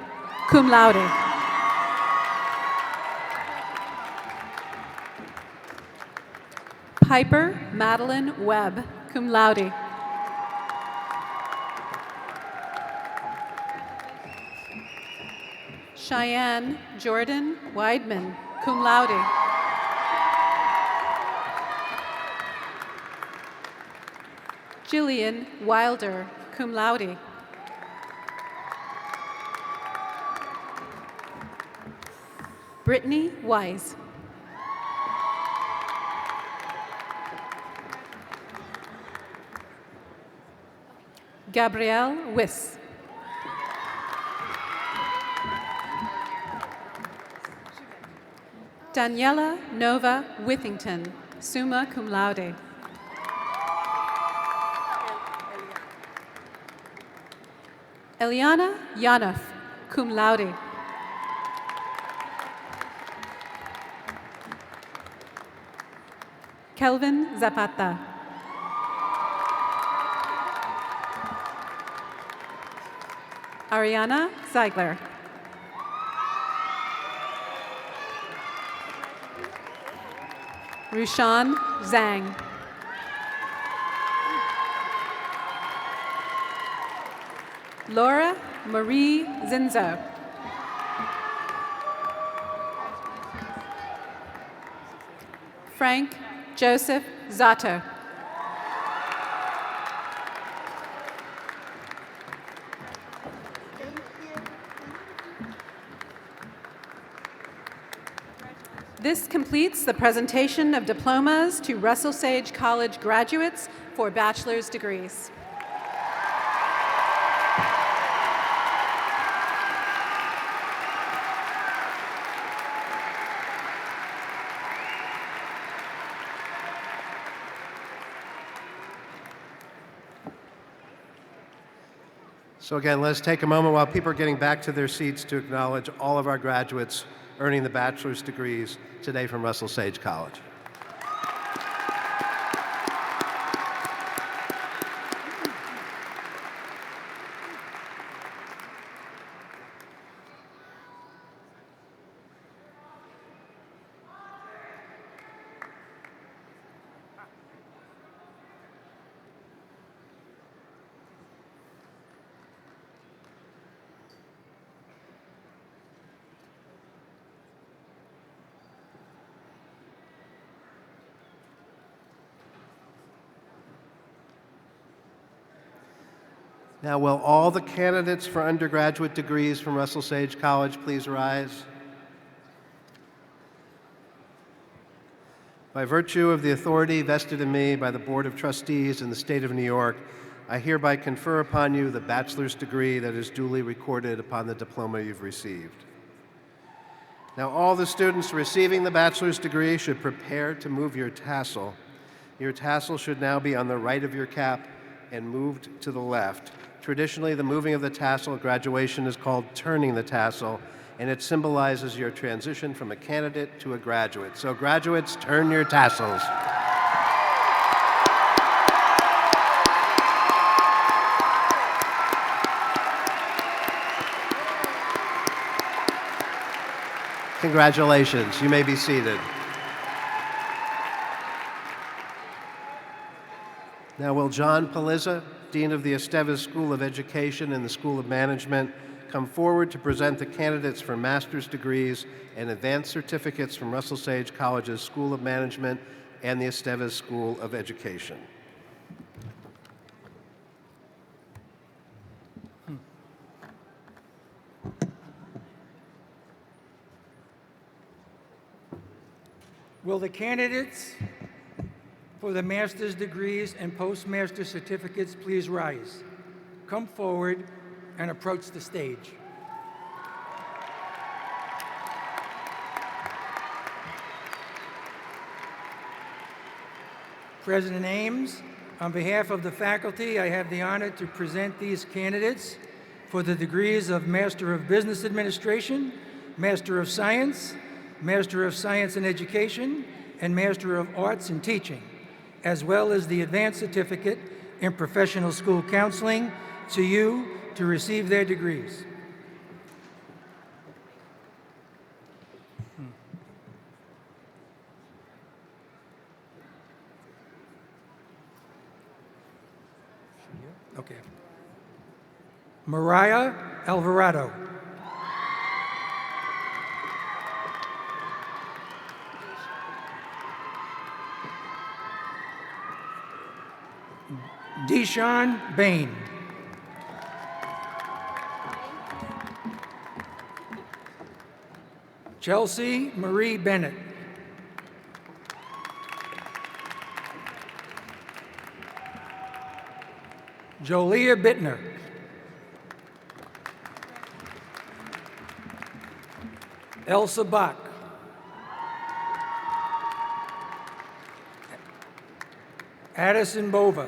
Speaker 7: cum laude. Piper Madeline Webb, cum laude. Cheyenne Jordan Weidman, cum laude. Jillian Wilder, cum laude. Brittany Wise. Gabrielle Wiss. Daniela Nova Withington, summa cum laude. Eliana Yanov, cum laude. Kelvin Zapata. Ariana Ziegler. Rushan Zhang. Laura Marie Zinzo. Frank Joseph Zato. This completes the presentation of diplomas to Russell Sage College graduates for bachelor's degrees.
Speaker 5: So again, let's take a moment while people are getting back to their seats to acknowledge all of our graduates earning the bachelor's degrees today from Russell Sage College. Now, will all the candidates for undergraduate degrees from Russell Sage College please rise? By virtue of the authority vested in me by the Board of Trustees in the State of New York, I hereby confer upon you the bachelor's degree that is duly recorded upon the diploma you've received. Now, all the students receiving the bachelor's degree should prepare to move your tassel. Your tassel should now be on the right of your cap and moved to the left. Traditionally, the moving of the tassel at graduation is called turning the tassel, and it symbolizes your transition from a candidate to a graduate. So graduates, turn your tassels. Congratulations. You may be seated. Now, will John Palizza, Dean of the Estevez School of Education and the School of Management, come forward to present the candidates for master's degrees and advanced certificates from Russell Sage College's School of Management and the Estevez School of Education.
Speaker 8: Will the candidates for the master's degrees and postmaster certificates please rise, come forward, and approach the stage? President Ames, on behalf of the faculty, I have the honor to present these candidates for the degrees of Master of Business Administration, Master of Science in Education, and Master of Arts in Teaching, as well as the Advanced Certificate in Professional School Counseling to you to receive their degrees. Okay. Mariah Alvarado. Deshawn Bain. Chelsea Marie Bennett. Jolia Bittner. Elsa Bach. Addison Bova.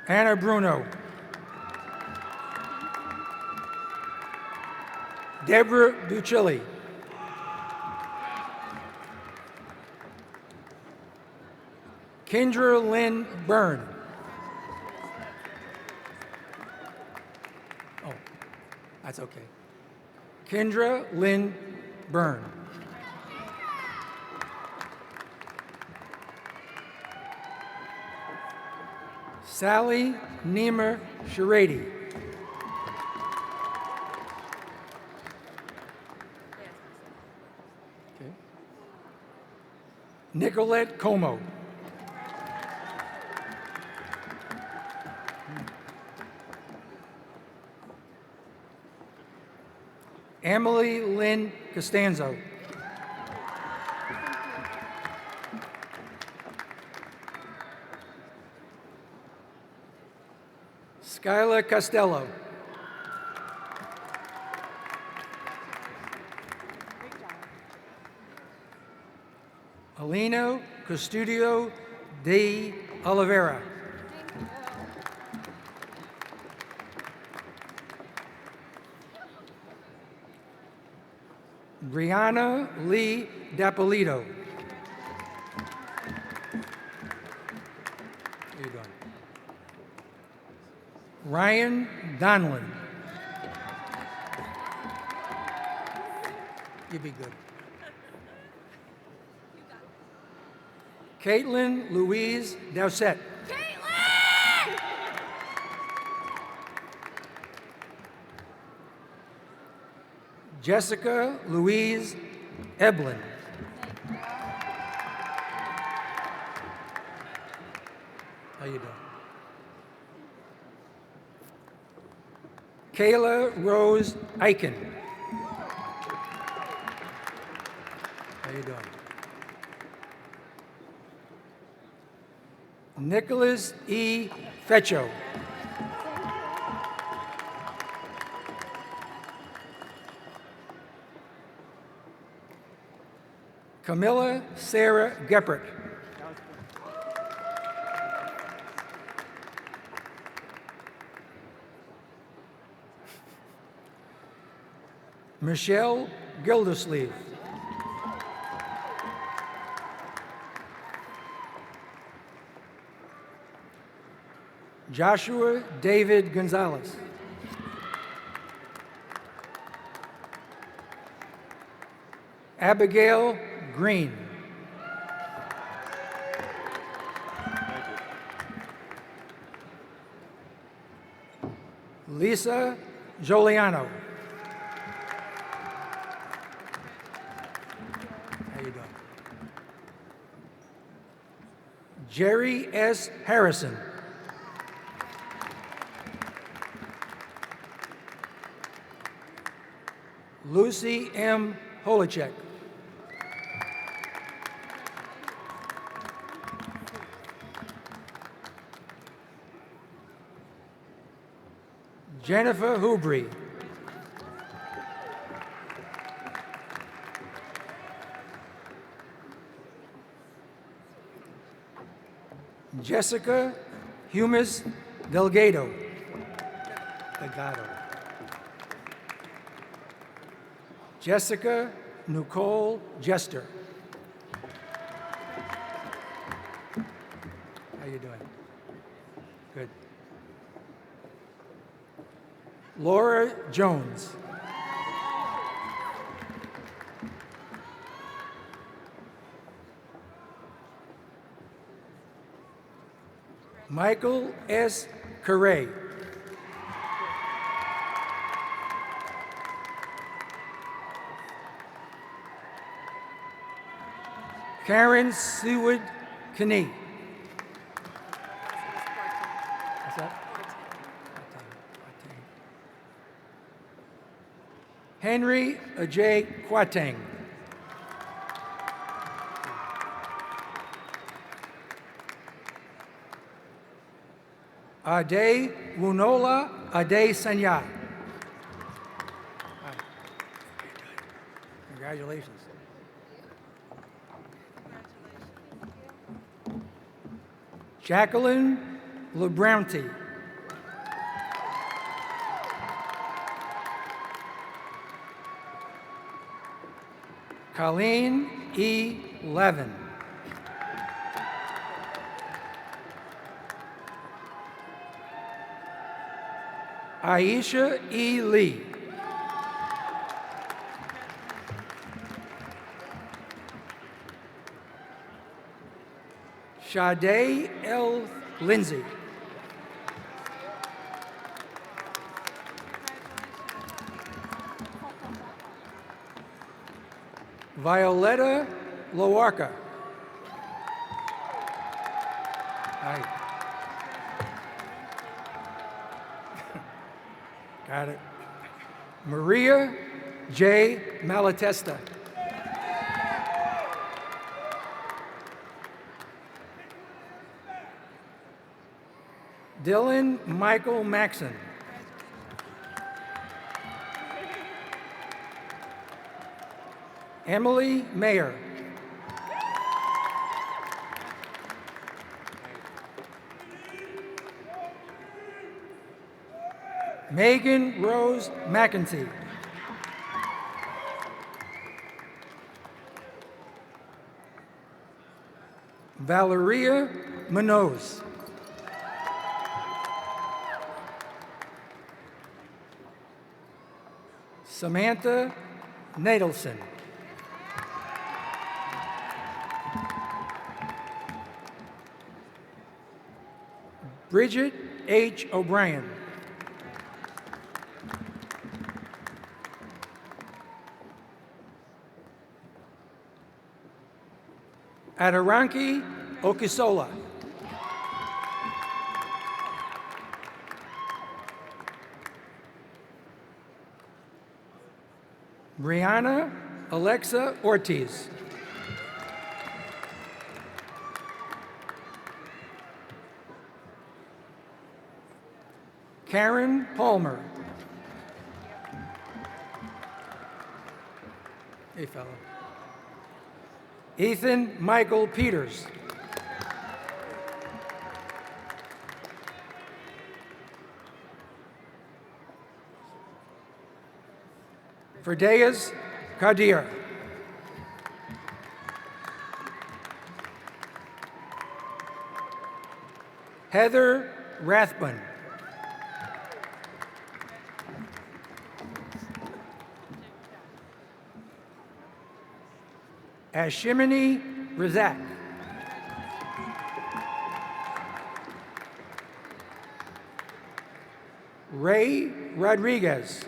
Speaker 8: Anna Bruno. Deborah Bucilli. Kendra Lynn Byrne. Oh, that's okay. Kendra Lynn Byrne. Sally Niemer Sharady. Okay. Nicolette Como. Emily Lynn Costanzo. Skyla Costello. Alina Custodio de Oliveira. Brianna Lee Dapolito. How you doing? Ryan Donlin. You'll be good. Caitlin Louise Dowsett. Jessica Louise Eblin. How you doing? Kayla Rose Eichen. How you doing? Nicholas E. Fecho. Camilla Sarah Geppert. Michelle Gildersleeve. Joshua David Gonzalez. Abigail Green. Lisa Giuliano. How you doing? Jerry S. Harrison. Lucy M. Holacek. Jennifer Hubry. Jessica Humes Delgado. Jessica Nicole Jester. How you doing? Good. Laura Jones. Michael S. Correa. Karen Seward Kinney. What's that? Henry Ajay Kwateng. Ade Wunola Ade Sanya. Congratulations. Jacqueline Lebrounty. Colleen E. Levin. Aisha E. Lee. Sade L. Lindsay. Violetta Loarca. Hi. Got it. Maria J. Malatesta. Dylan Michael Maxon. Emily Mayer. Megan Rose McEntee. Valeria Manoz. Samantha Nadelson. Bridget H. O'Brien. Adoranki Okisola. Brianna Alexa Ortiz. Karen Palmer. Hey, fella. Ethan Michael Peters. Verdeas Kadir. Heather Rathbun. Ashimini Razak. Ray Rodriguez.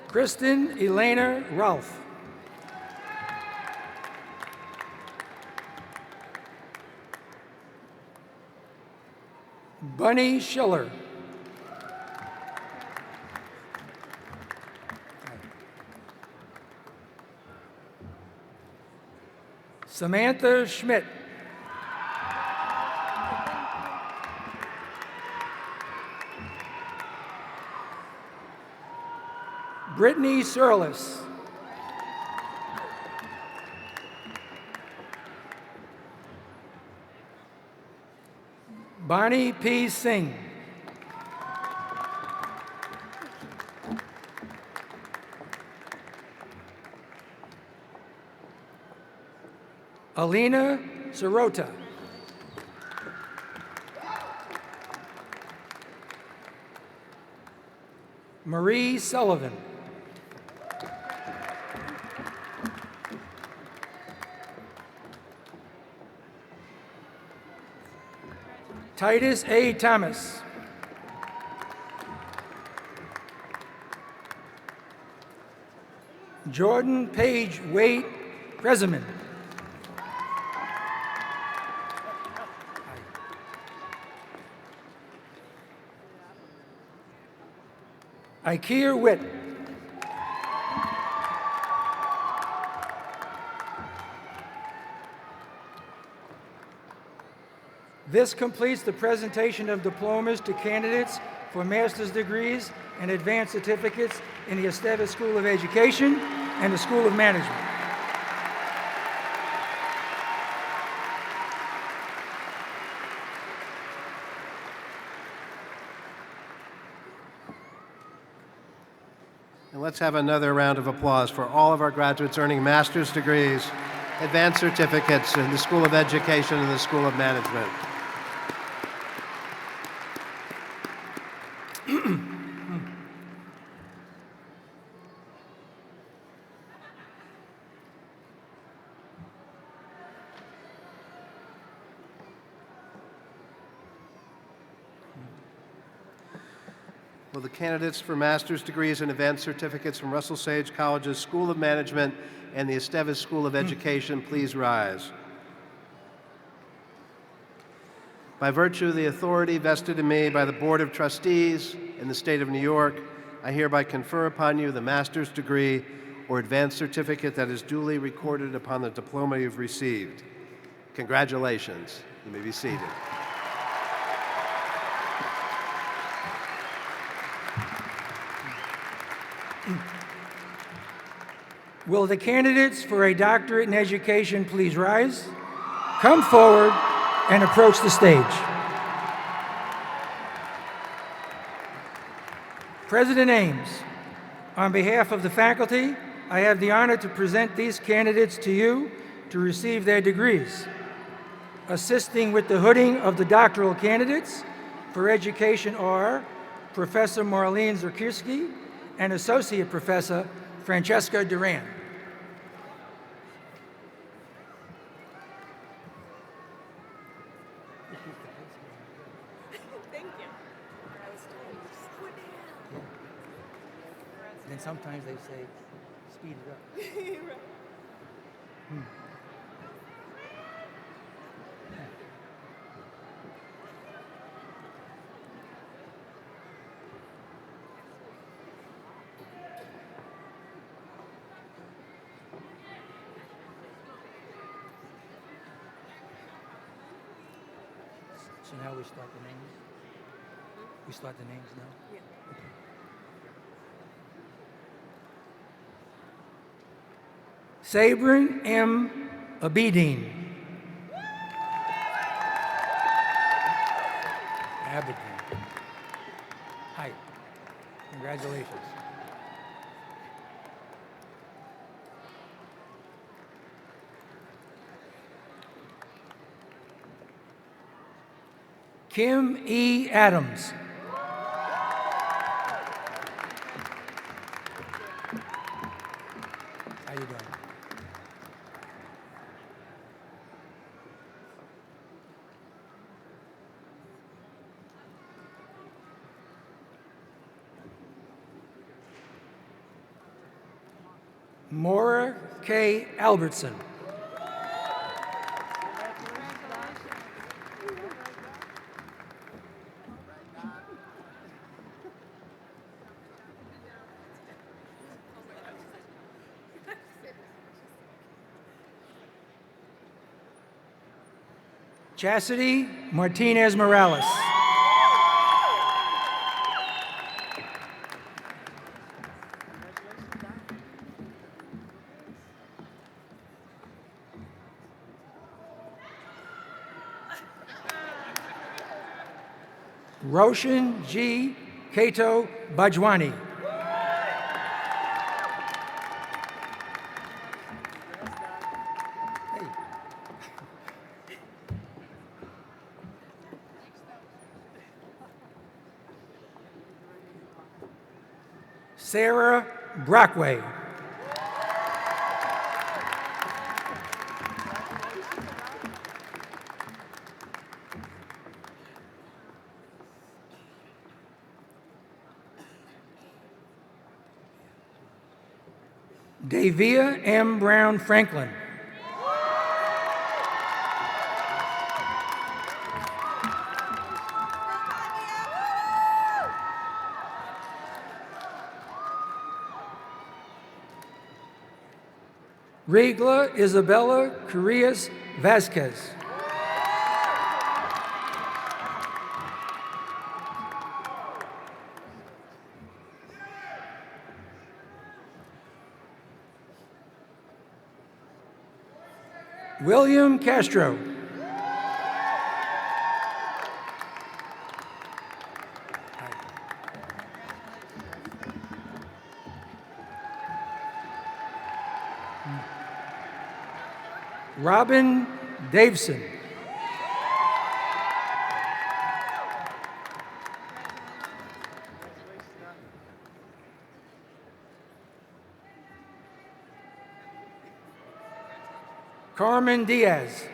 Speaker 8: Kristen Elena Ralph. Bunny Schiller. Samantha Schmidt. Brittany Surlis. Bonnie P. Singh. Alina Sirota. Marie Sullivan. Titus A. Thomas. Jordan Page Waite Rezeman. Ikea Witt. This completes the presentation of diplomas to candidates for master's degrees and advanced certificates in the Estevez School of Education and the School of Management.
Speaker 5: And let's have another round of applause for all of our graduates earning master's degrees, advanced certificates in the School of Education and the School of Management. Will the candidates for master's degrees and advanced certificates from Russell Sage College's School of Management and the Estevez School of Education please rise? By virtue of the authority vested in me by the Board of Trustees in the State of New York, I hereby confer upon you the master's degree or advanced certificate that is duly recorded upon the diploma you've received. Congratulations. You may be seated.
Speaker 8: Will the candidates for a doctorate in education please rise, come forward, and approach the stage? President Ames, on behalf of the faculty, I have the honor to present these candidates to you to receive their degrees. Assisting with the hooding of the doctoral candidates for education are Professor Marlene Zerkirski and Associate Professor Francesca Duran.
Speaker 2: Thank you.
Speaker 8: And sometimes they say, speed it up. So now we start the names? We start the names now? Yeah. Sabrin M. Abedin. Abedin. Hi. Congratulations. Kim E. Adams. How you doing? Maura K. Albertson. Chastity Martinez Morales. Roshan G. Kato Bajwani. Sarah Brockway. Davia M. Brown Franklin. Regla Isabella Carrillas Vasquez. William Castro. Robin Davison. Carmen Diaz.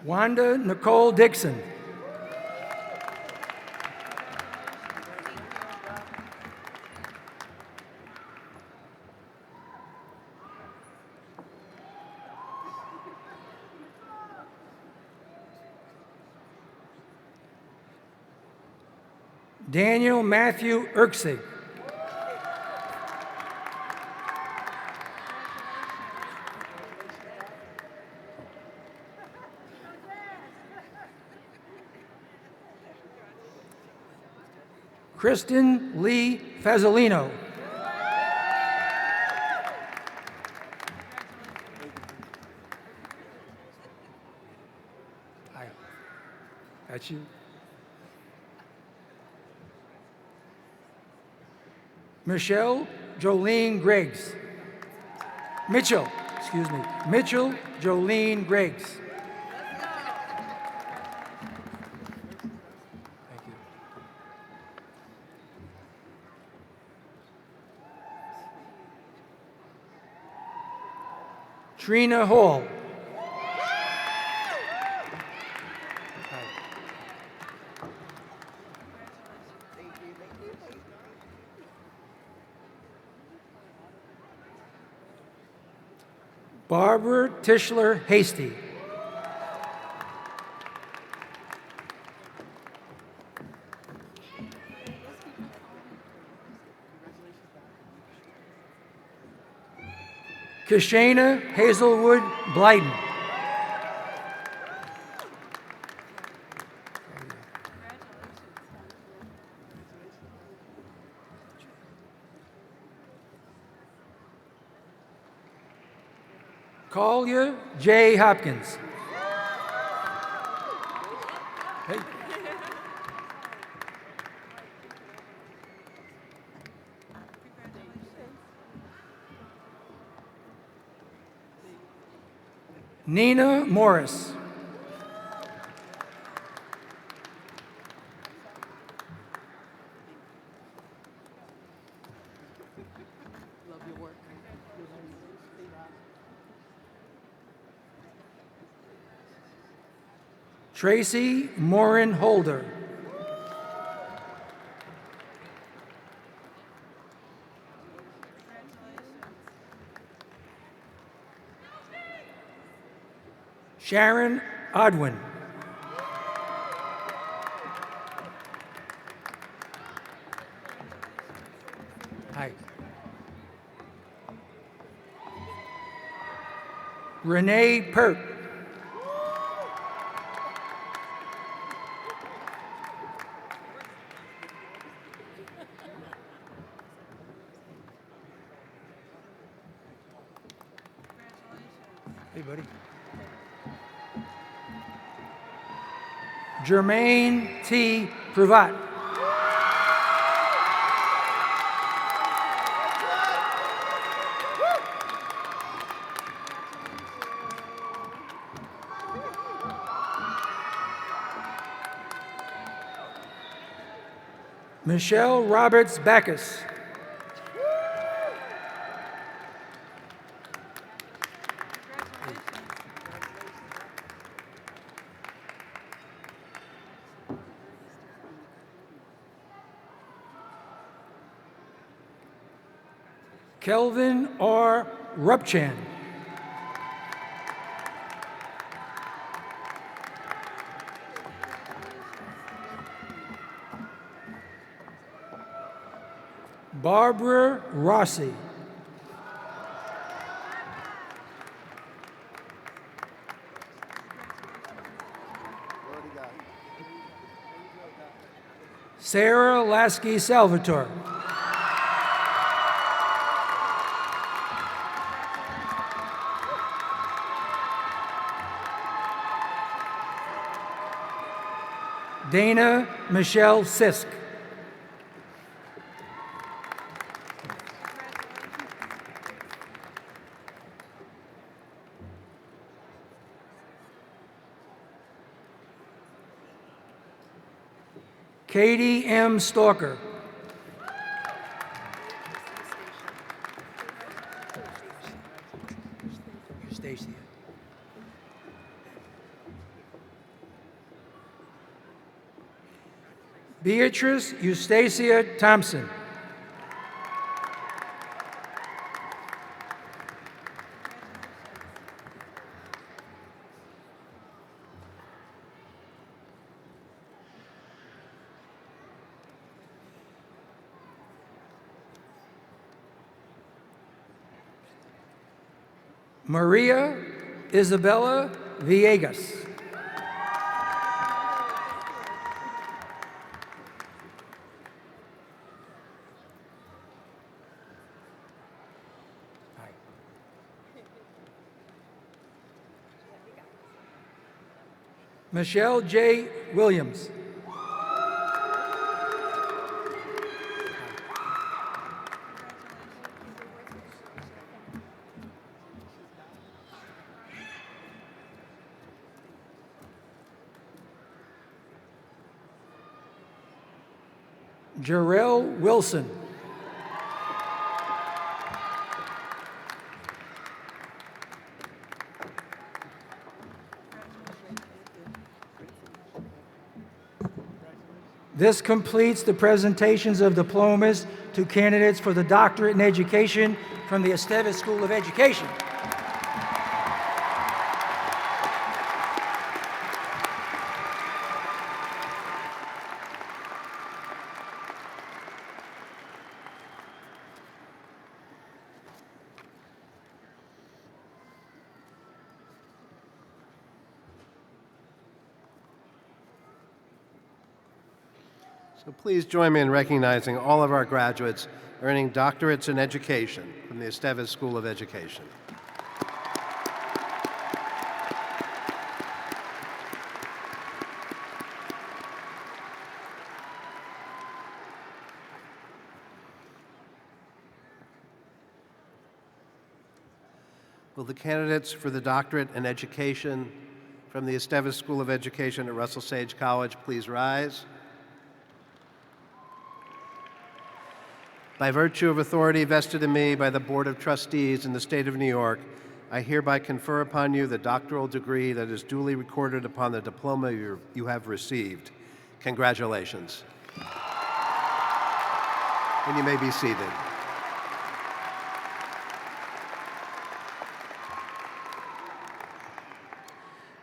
Speaker 8: Wanda Nicole Dixon. Daniel Matthew Erksig. Kristen Lee Fazzolino. Hi. That's you. Michelle Jolene Griggs. Mitchell Jolene Griggs. Thank you. Trina Hall. Barbara Tischler Hasty. Kashana Hazelwood Blyden. Collier J. Hopkins. Hey. Nina Morris. Tracy Morin Holder. Sharon Odwin. Hi. Renee Pert. Hey, buddy. Jermaine T. Pravat. Michelle Roberts Backus. Kelvin R. Rupchan. Barbara Rossi. Sarah Lasky Salvatore. Dana Michelle Sisk. Katie M. Stalker. Stacia. Beatrice Eustacia Thompson. Maria Isabella Villegas. Michelle J. Williams. Jarrell Wilson. This completes the presentations of diplomas to candidates for the doctorate in education from the Estevez School of Education.
Speaker 5: So please join me in recognizing all of our graduates earning doctorates in education from the Estevez School of Education. Will the candidates for the doctorate in education from the Estevez School of Education at Russell Sage College please rise? By virtue of authority vested in me by the Board of Trustees in the State of New York, I hereby confer upon you the doctoral degree that is duly recorded upon the diploma you have received. Congratulations. And you may be seated.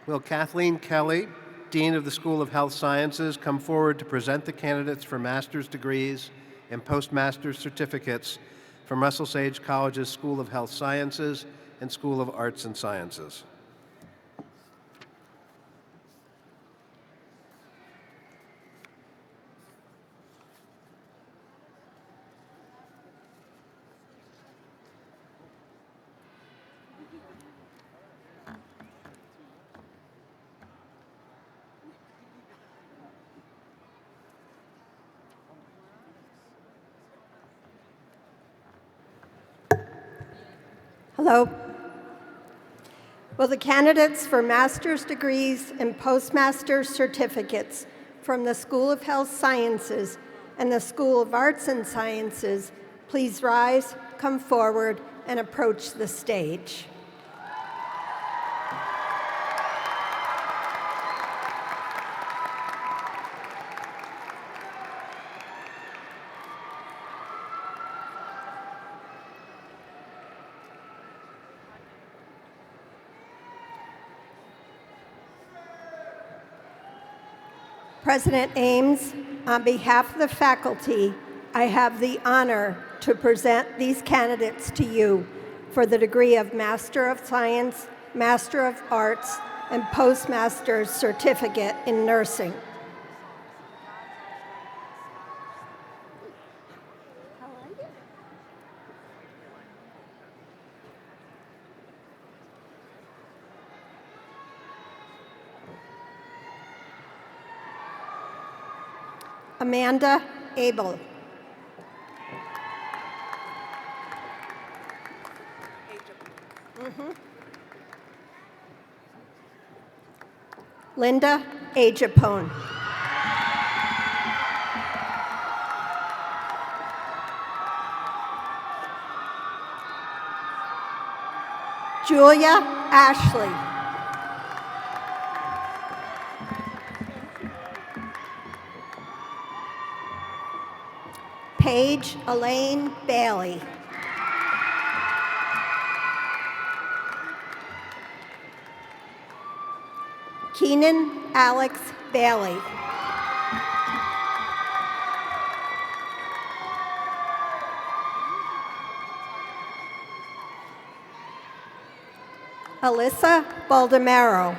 Speaker 5: Will Kathleen Kelly, Dean of the School of Health Sciences, come forward to present the candidates for master's degrees and postmaster's certificates from Russell Sage College's School of Health Sciences and School of Arts and Sciences?
Speaker 9: Hello. Will the candidates for master's degrees and postmaster's certificates from the School of Health Sciences and the School of Arts and Sciences please rise, come forward, and approach the stage? President Ames, on behalf of the faculty, I have the honor to present these candidates to you for the degree of Master of Science, Master of Arts, and Postmaster's Certificate in Nursing. Amanda Abel. Linda Ajapone. Julia Ashley. Paige Elaine Bailey. Keenan Alex Bailey. Alyssa Baldemaro.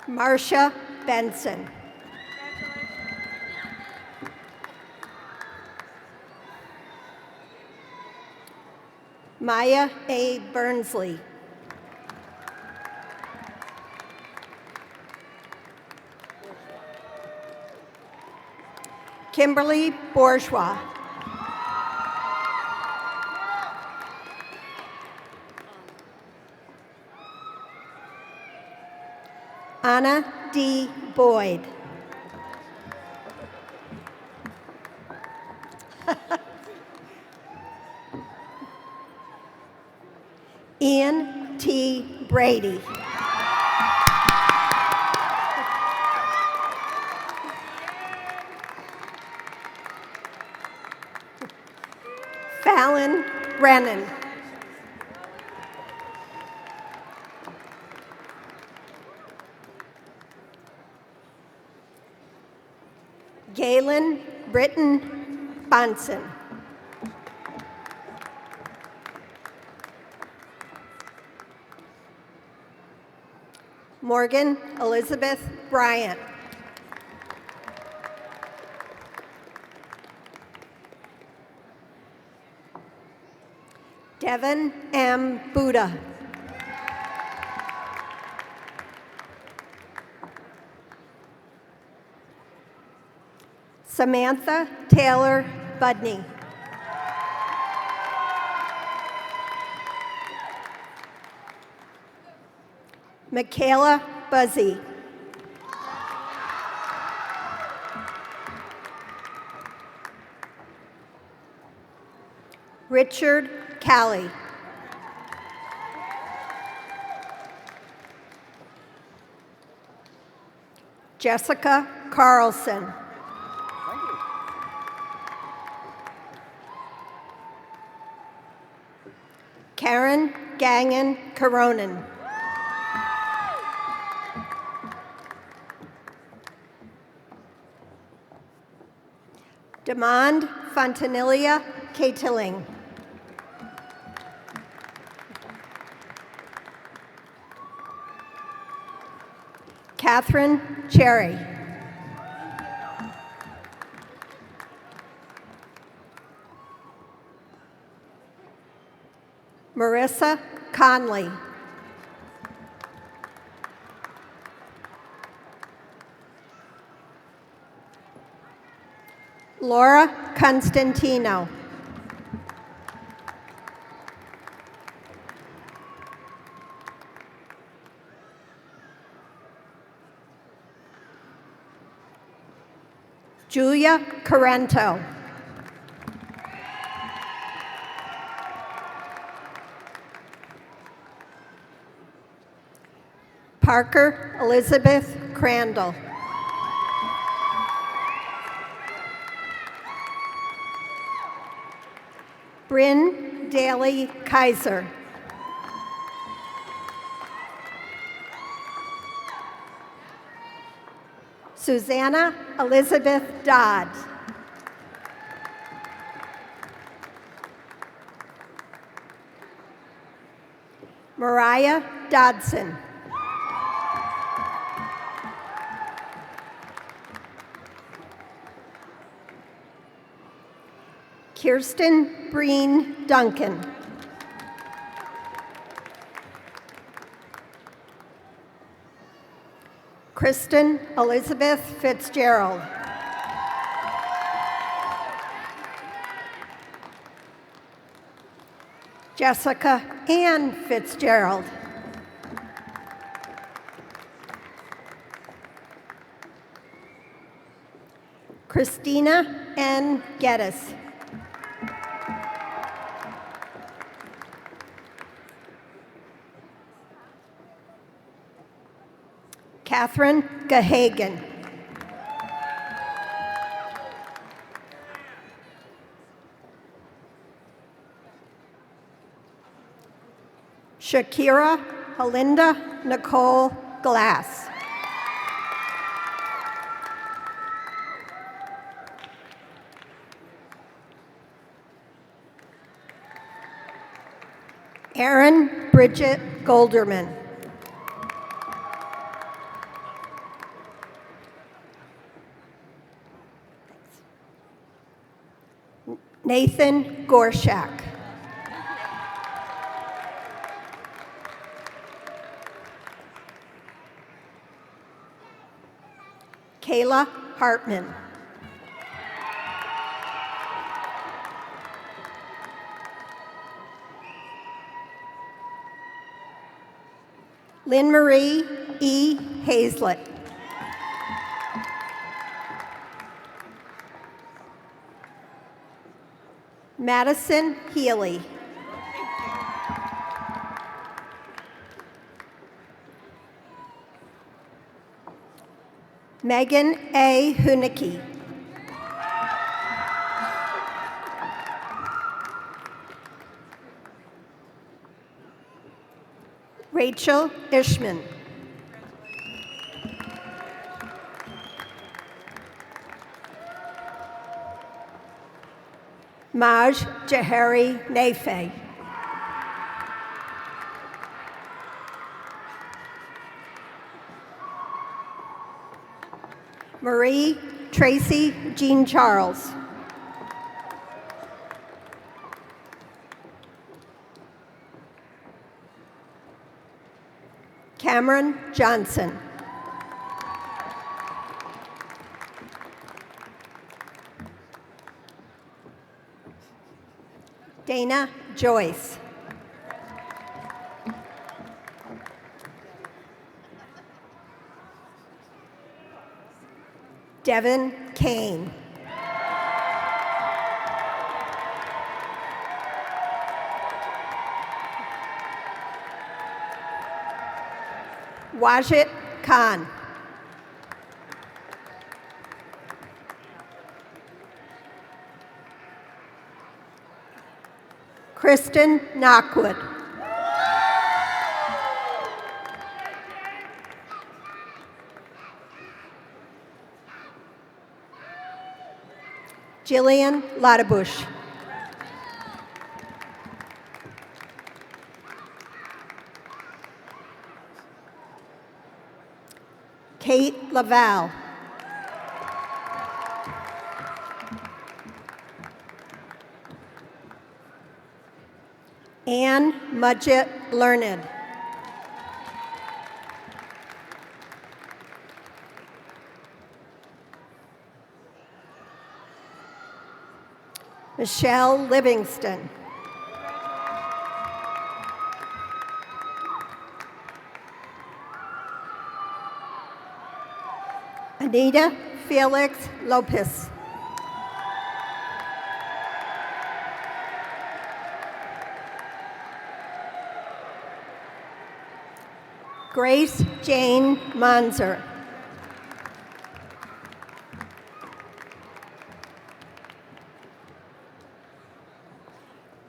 Speaker 9: Marcia Benson. Maya A. Burnsley. Kimberly Bourgeois. Anna D. Boyd. Ian T. Brady. Fallon Brennan. Galen Britton Bonson. Morgan Elizabeth Bryant. Devin M. Buddha. Samantha Taylor Budney. Michaela Buzzy. Richard Callie. Jessica Carlson.
Speaker 10: Thank you.
Speaker 9: Karen Gangen Karonen. Demond Fontanilia Catilling. Catherine Cherry. Marissa Conley. Laura Constantino. Julia Carento. Parker Elizabeth Crandall. Bryn Daly Kaiser. Susanna Elizabeth Dodd. Mariah Dodson. Kirsten Breen Duncan. Kristen Elizabeth Fitzgerald. Jessica Ann Fitzgerald. Christina N. Geddes. Catherine Gahagan. Shakira Halinda Nicole Glass. Erin Bridget Golderman. Nathan Gorshak. Kayla Hartman. Lynn Marie E. Hazlett. Madison Healy. Megan A. Hunicki. Rachel Ishman. Maj Jahari Nefe. Marie Tracy Jean Charles. Cameron Johnson. Dana Joyce. Devin Kane. Wajid Khan. Kristen Knockwood. Jillian Laudebush. Kate Laval. Anne Mudgett Learned. Michelle Livingston. Anita Felix Lopez. Grace Jane Monzer.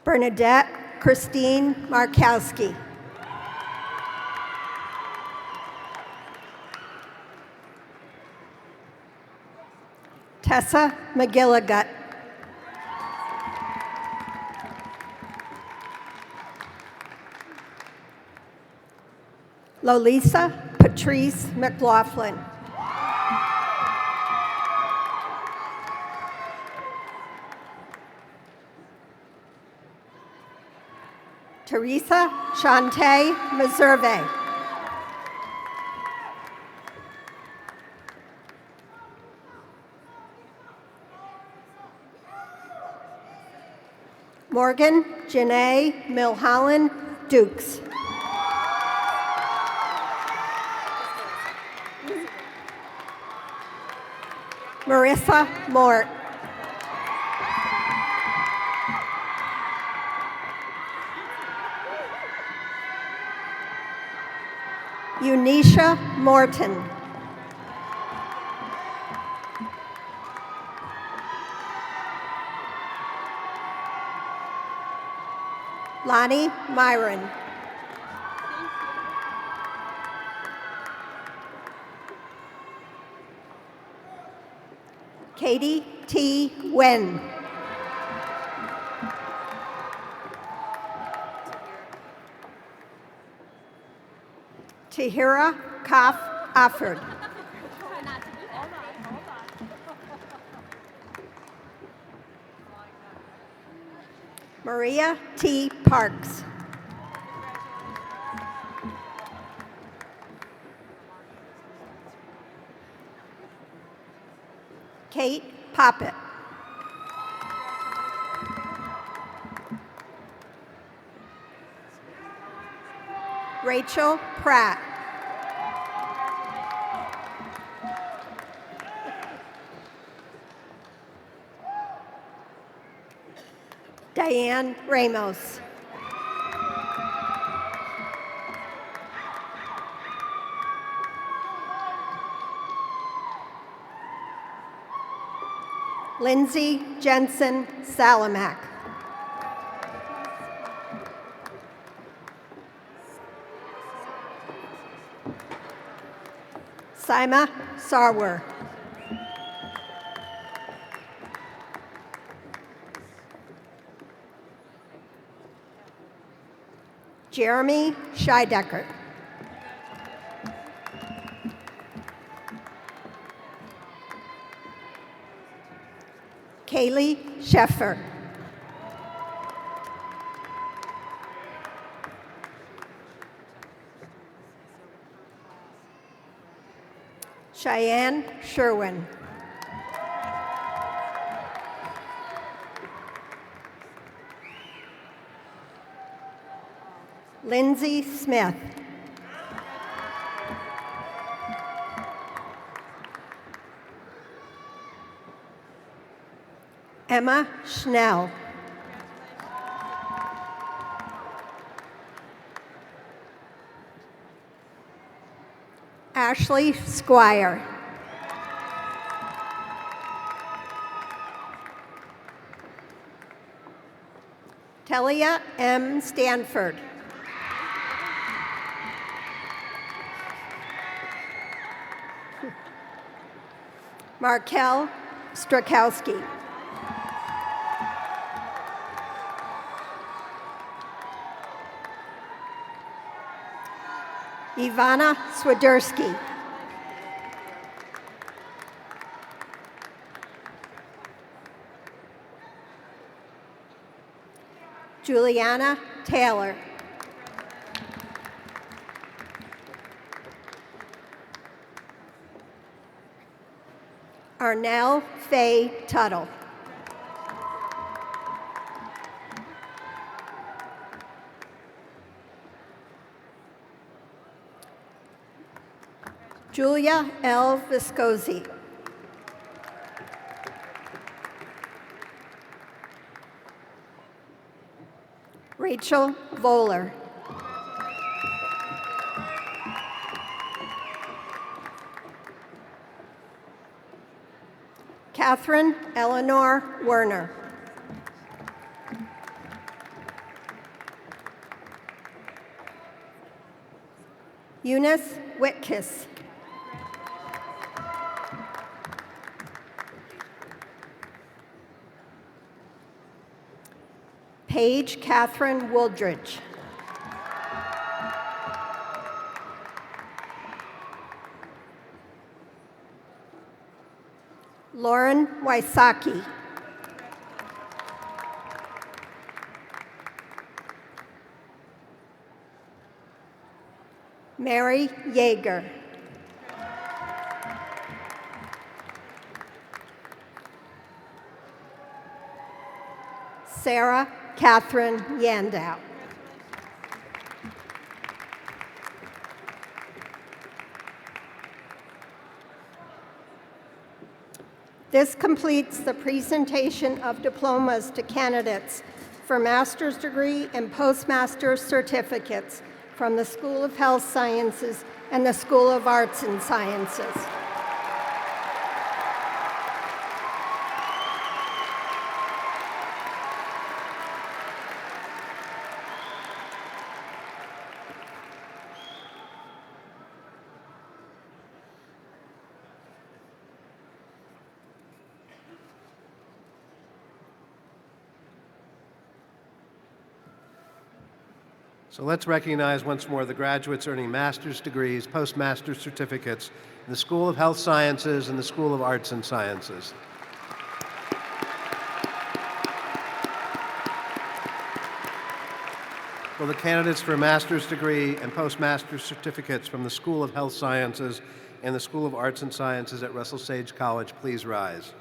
Speaker 9: Bernadette Christine Markowski. Tessa McGilligut. Lolisa Patrice McLaughlin. Teresa Shantae Meserve. Morgan Janae Milholland Dukes. Marissa Mort. Unisha Morton. Lonnie Myron. Katie T. Wen. Tahira Kaf Afford. Maria T. Parks. Kate Poppett. Rachel Pratt. Diane Ramos. Lindsay Jensen Salamak. Saima Sarwer. Jeremy Scheidecker. Kaylee Sheffer. Cheyenne Sherwin. Lindsay Smith. Emma Schnell. Ashley Squire. Telia M. Stanford. Markel Strakowski. Ivana Swiderski. Juliana Taylor. Arnell Faye Tuttle. Julia L. Viscosi. Rachel Voller. Catherine Eleanor Werner. Eunice Whitkiss. Paige Catherine Wooldridge. Lauren Wysocki. Mary Yeager. Sarah Catherine Yandow. This completes the presentation of diplomas to candidates for master's degree and postmaster's certificates from the School of Health Sciences and the School of Arts and Sciences.
Speaker 5: So let's recognize once more the graduates earning master's degrees, postmaster's certificates in the School of Health Sciences and the School of Arts and Sciences. Will the candidates for a master's degree and postmaster's certificates from the School of Health Sciences and the School of Arts and Sciences at Russell Sage College please rise?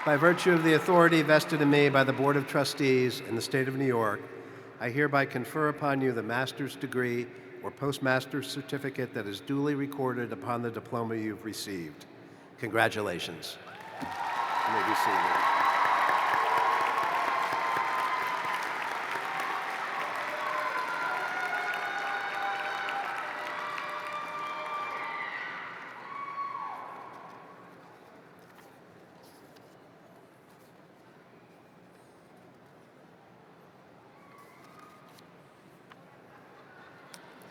Speaker 5: By virtue of the authority vested in me by the Board of Trustees in the State of New York, I hereby confer upon you the master's degree or postmaster's certificate that is duly recorded upon the diploma you've received. Congratulations. You may be seated.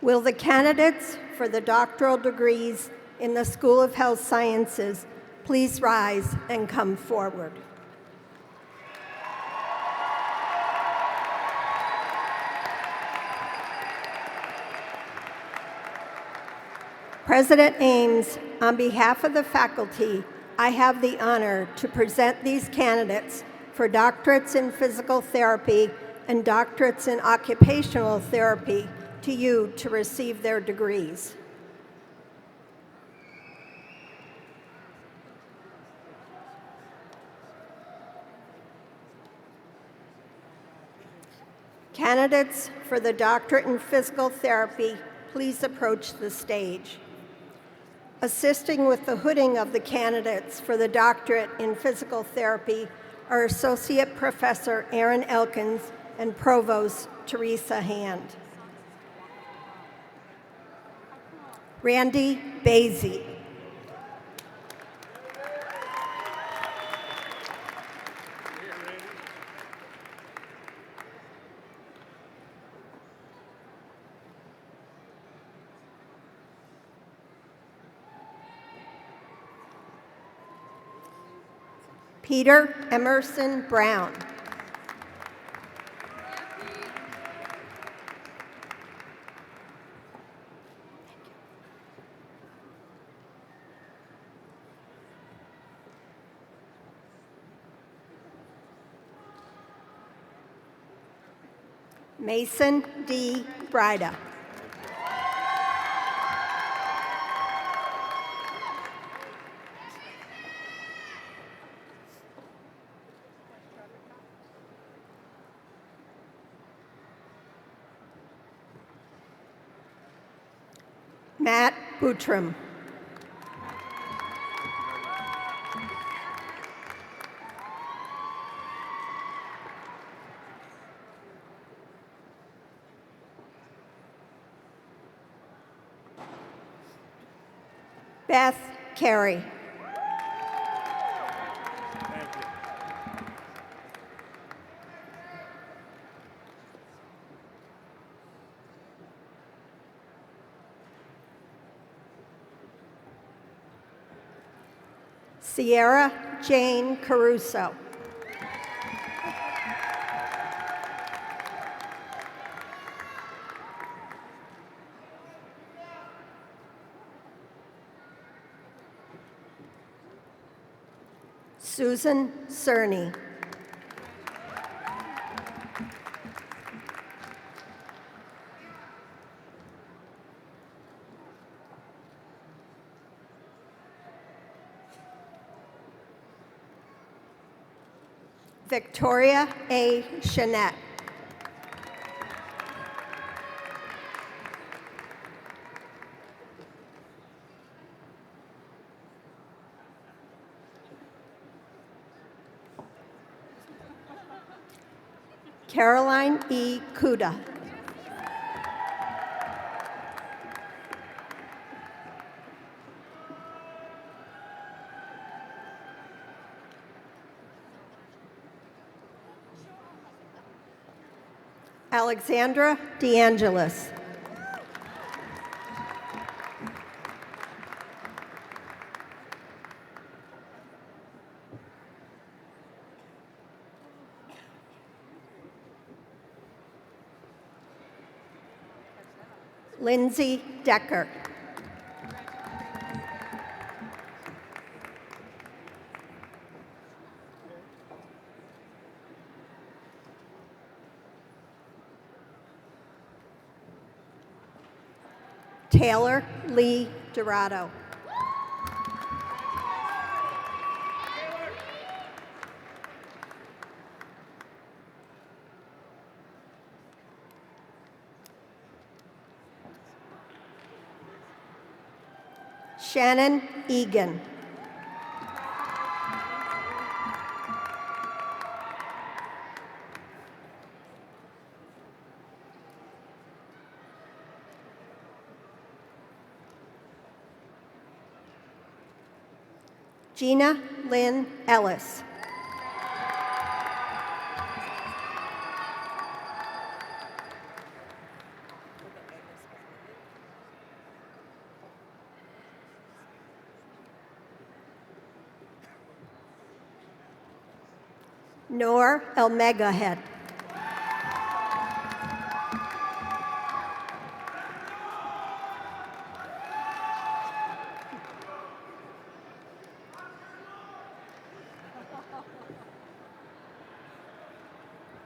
Speaker 9: Will the candidates for the doctoral degrees in the School of Health Sciences please rise and come forward? President Ames, on behalf of the faculty, I have the honor to present these candidates for doctorates in physical therapy and doctorates in occupational therapy to you to receive their degrees. Candidates for the doctorate in physical therapy, please approach the stage. Assisting with the hooding of the candidates for the doctorate in physical therapy are Associate Professor Aaron Elkins and Provost Teresa Hand. Randy Basie. Peter Emerson Brown. Mason D. Brida. Matt Boutram. Beth Carey. Sierra Jane Caruso. Susan Cerny. Victoria A. Chanette. Caroline E. Kuda. Alexandra DeAngelis. Lindsay Decker. Taylor Lee Dorado. Shannon Egan. Gina Lynn Ellis. Noor El-Megahed.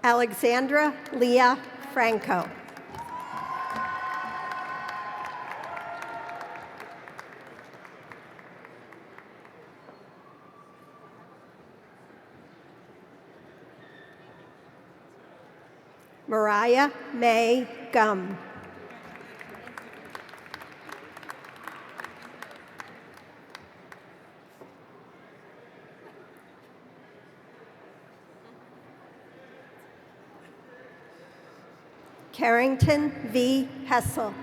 Speaker 9: Alexandra Leah Franco. Mariah May Gum. Carrington V. Hessel.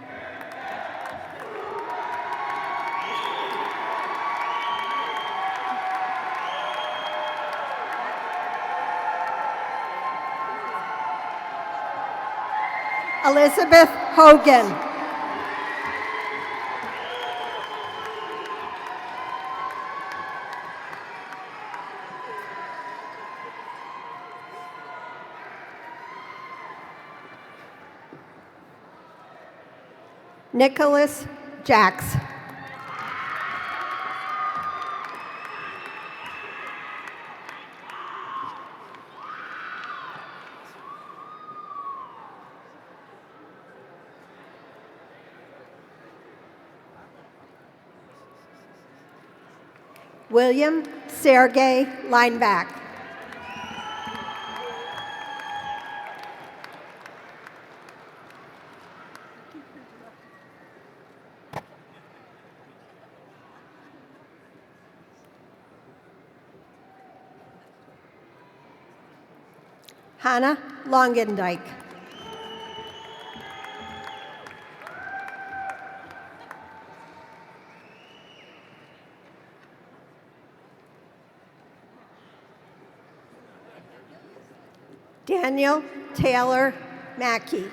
Speaker 9: Elizabeth Hogan. Nicholas Jacks. William Sergey Lineback. Hannah Longendijk. Daniel Taylor Mackey.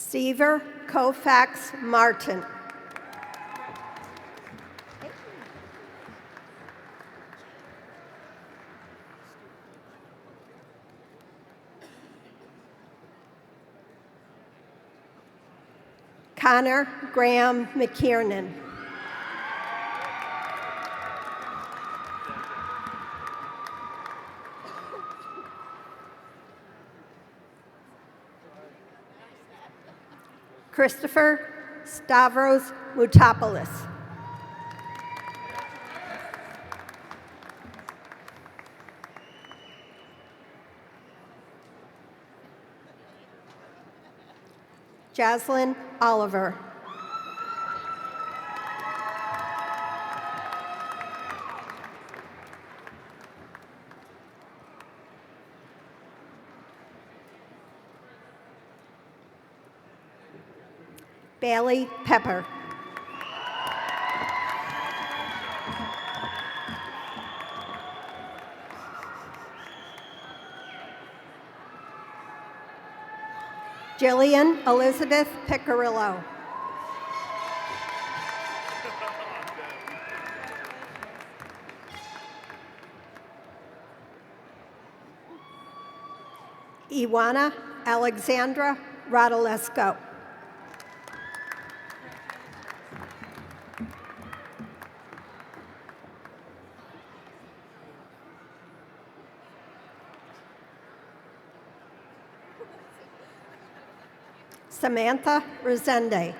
Speaker 9: Seaver Koufax Martin. Connor Graham McKiernan. Christopher Stavros Moutopoulos. Jaslyn Oliver. Bailey Pepper. Jillian Elizabeth Picarillo. Iwana Alexandra Rodolesco. Samantha Resende.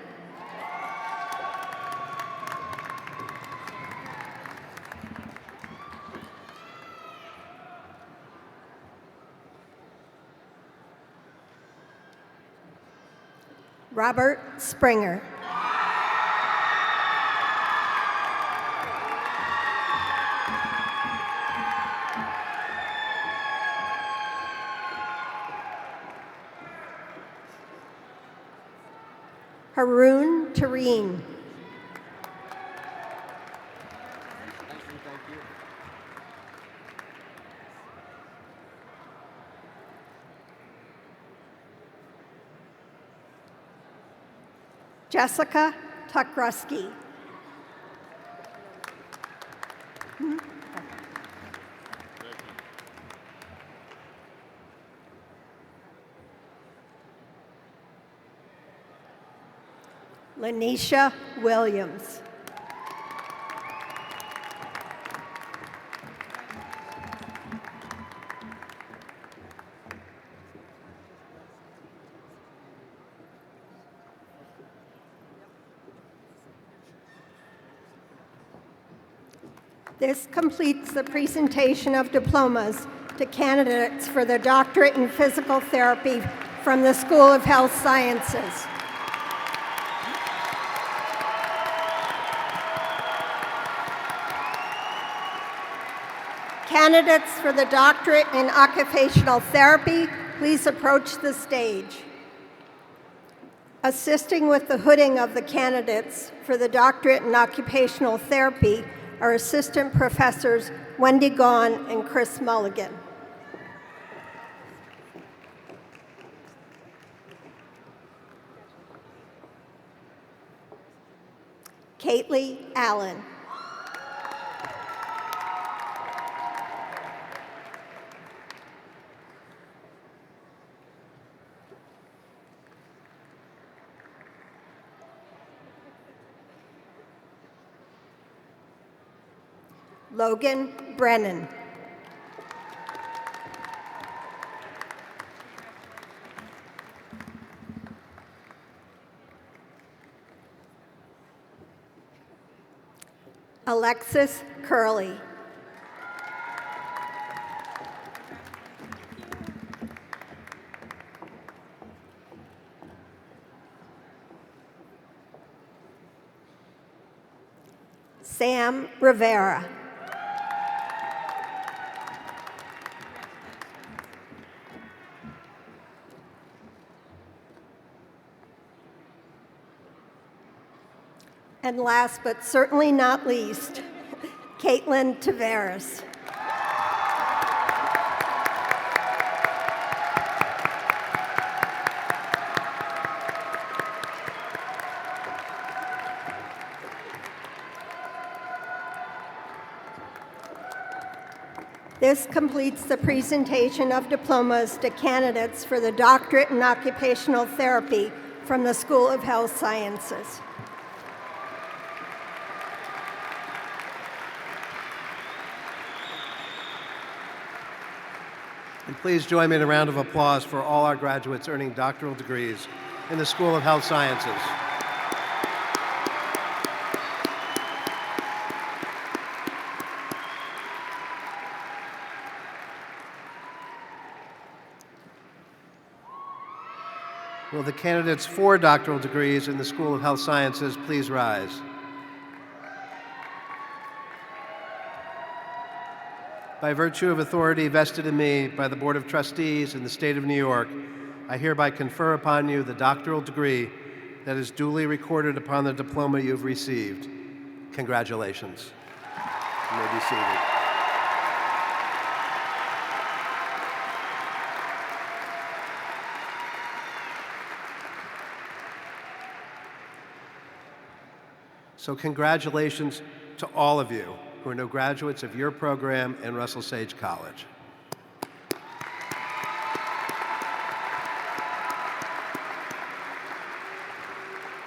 Speaker 9: Robert Springer. Haroon Tareen. Jessica Tuckruski. Lanisha Williams. This completes the presentation of diplomas to candidates for the doctorate in physical therapy from the School of Health Sciences. Candidates for the doctorate in occupational therapy, please approach the stage. Assisting with the hooding of the candidates for the doctorate in occupational therapy are assistant professors Wendy Gaughan and Chris Mulligan. Kately Allen. Logan Brennan. Alexis Curley. Sam Rivera. And last but certainly not least, Caitlin Tavares. This completes the presentation of diplomas to candidates for the Doctorate in Occupational Therapy from the School of Health Sciences.
Speaker 5: And please join me in a round of applause for all our graduates earning doctoral degrees in the School of Health Sciences. Will the candidates for doctoral degrees in the School of Health Sciences please rise? By virtue of authority vested in me by the Board of Trustees in the State of New York, I hereby confer upon you the doctoral degree that is duly recorded upon the diploma you have received. Congratulations. You may be seated. So congratulations to all of you who are now graduates of your program in Russell Sage College.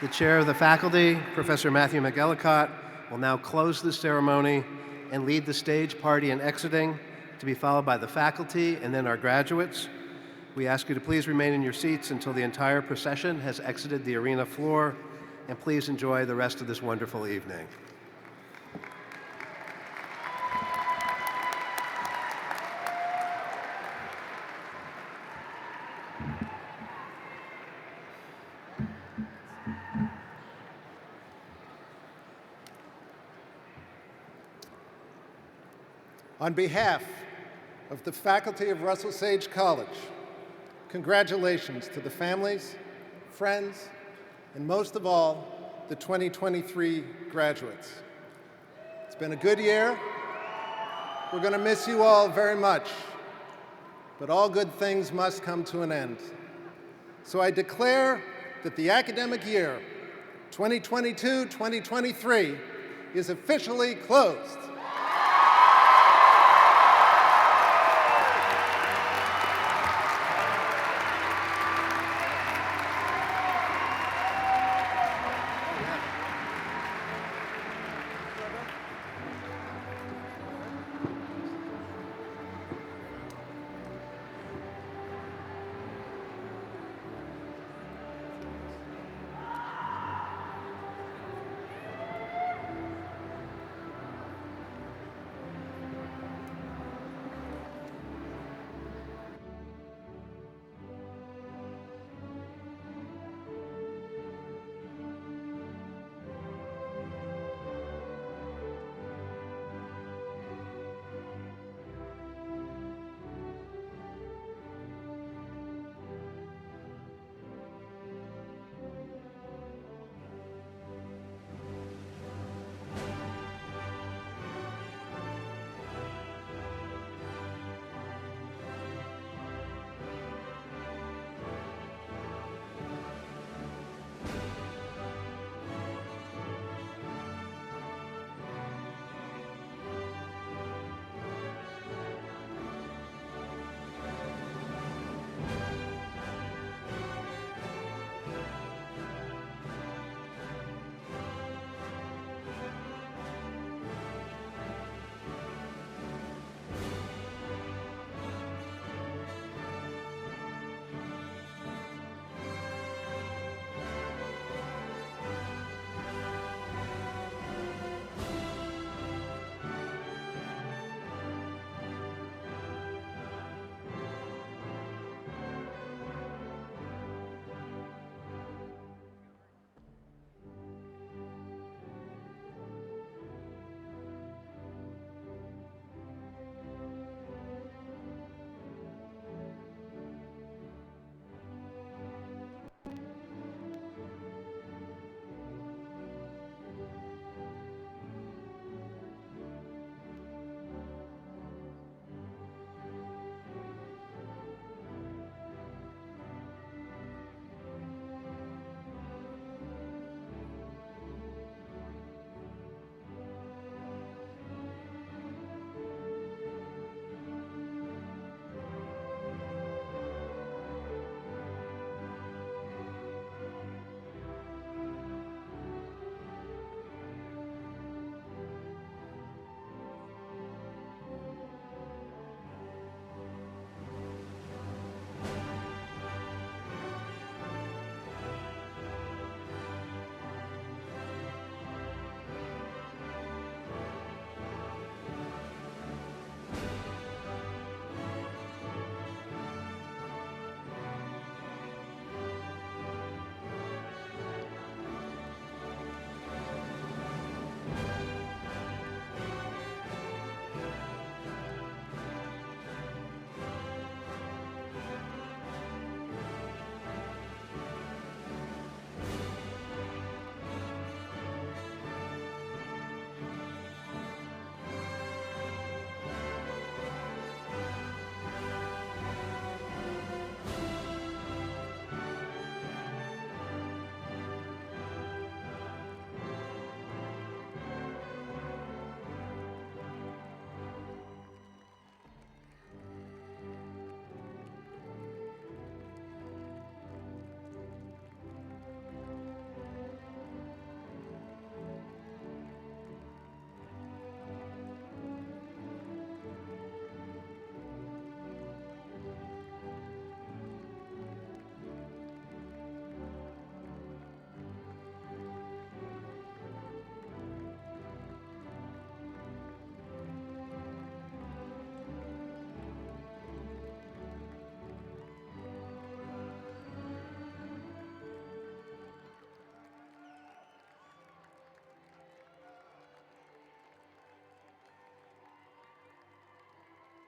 Speaker 5: The chair of the faculty, Professor Matthew McEllicott, will now close the ceremony and lead the stage party in exiting, to be followed by the faculty and then our graduates. We ask you to please remain in your seats until the entire procession has exited the arena floor, and please enjoy the rest of this wonderful evening.
Speaker 10: On behalf of the faculty of Russell Sage College, congratulations to the families, friends, and most of all, the 2023 graduates. It's been a good year. We're going to miss you all very much, but all good things must come to an end. So I declare that the academic year 2022-2023 is officially closed.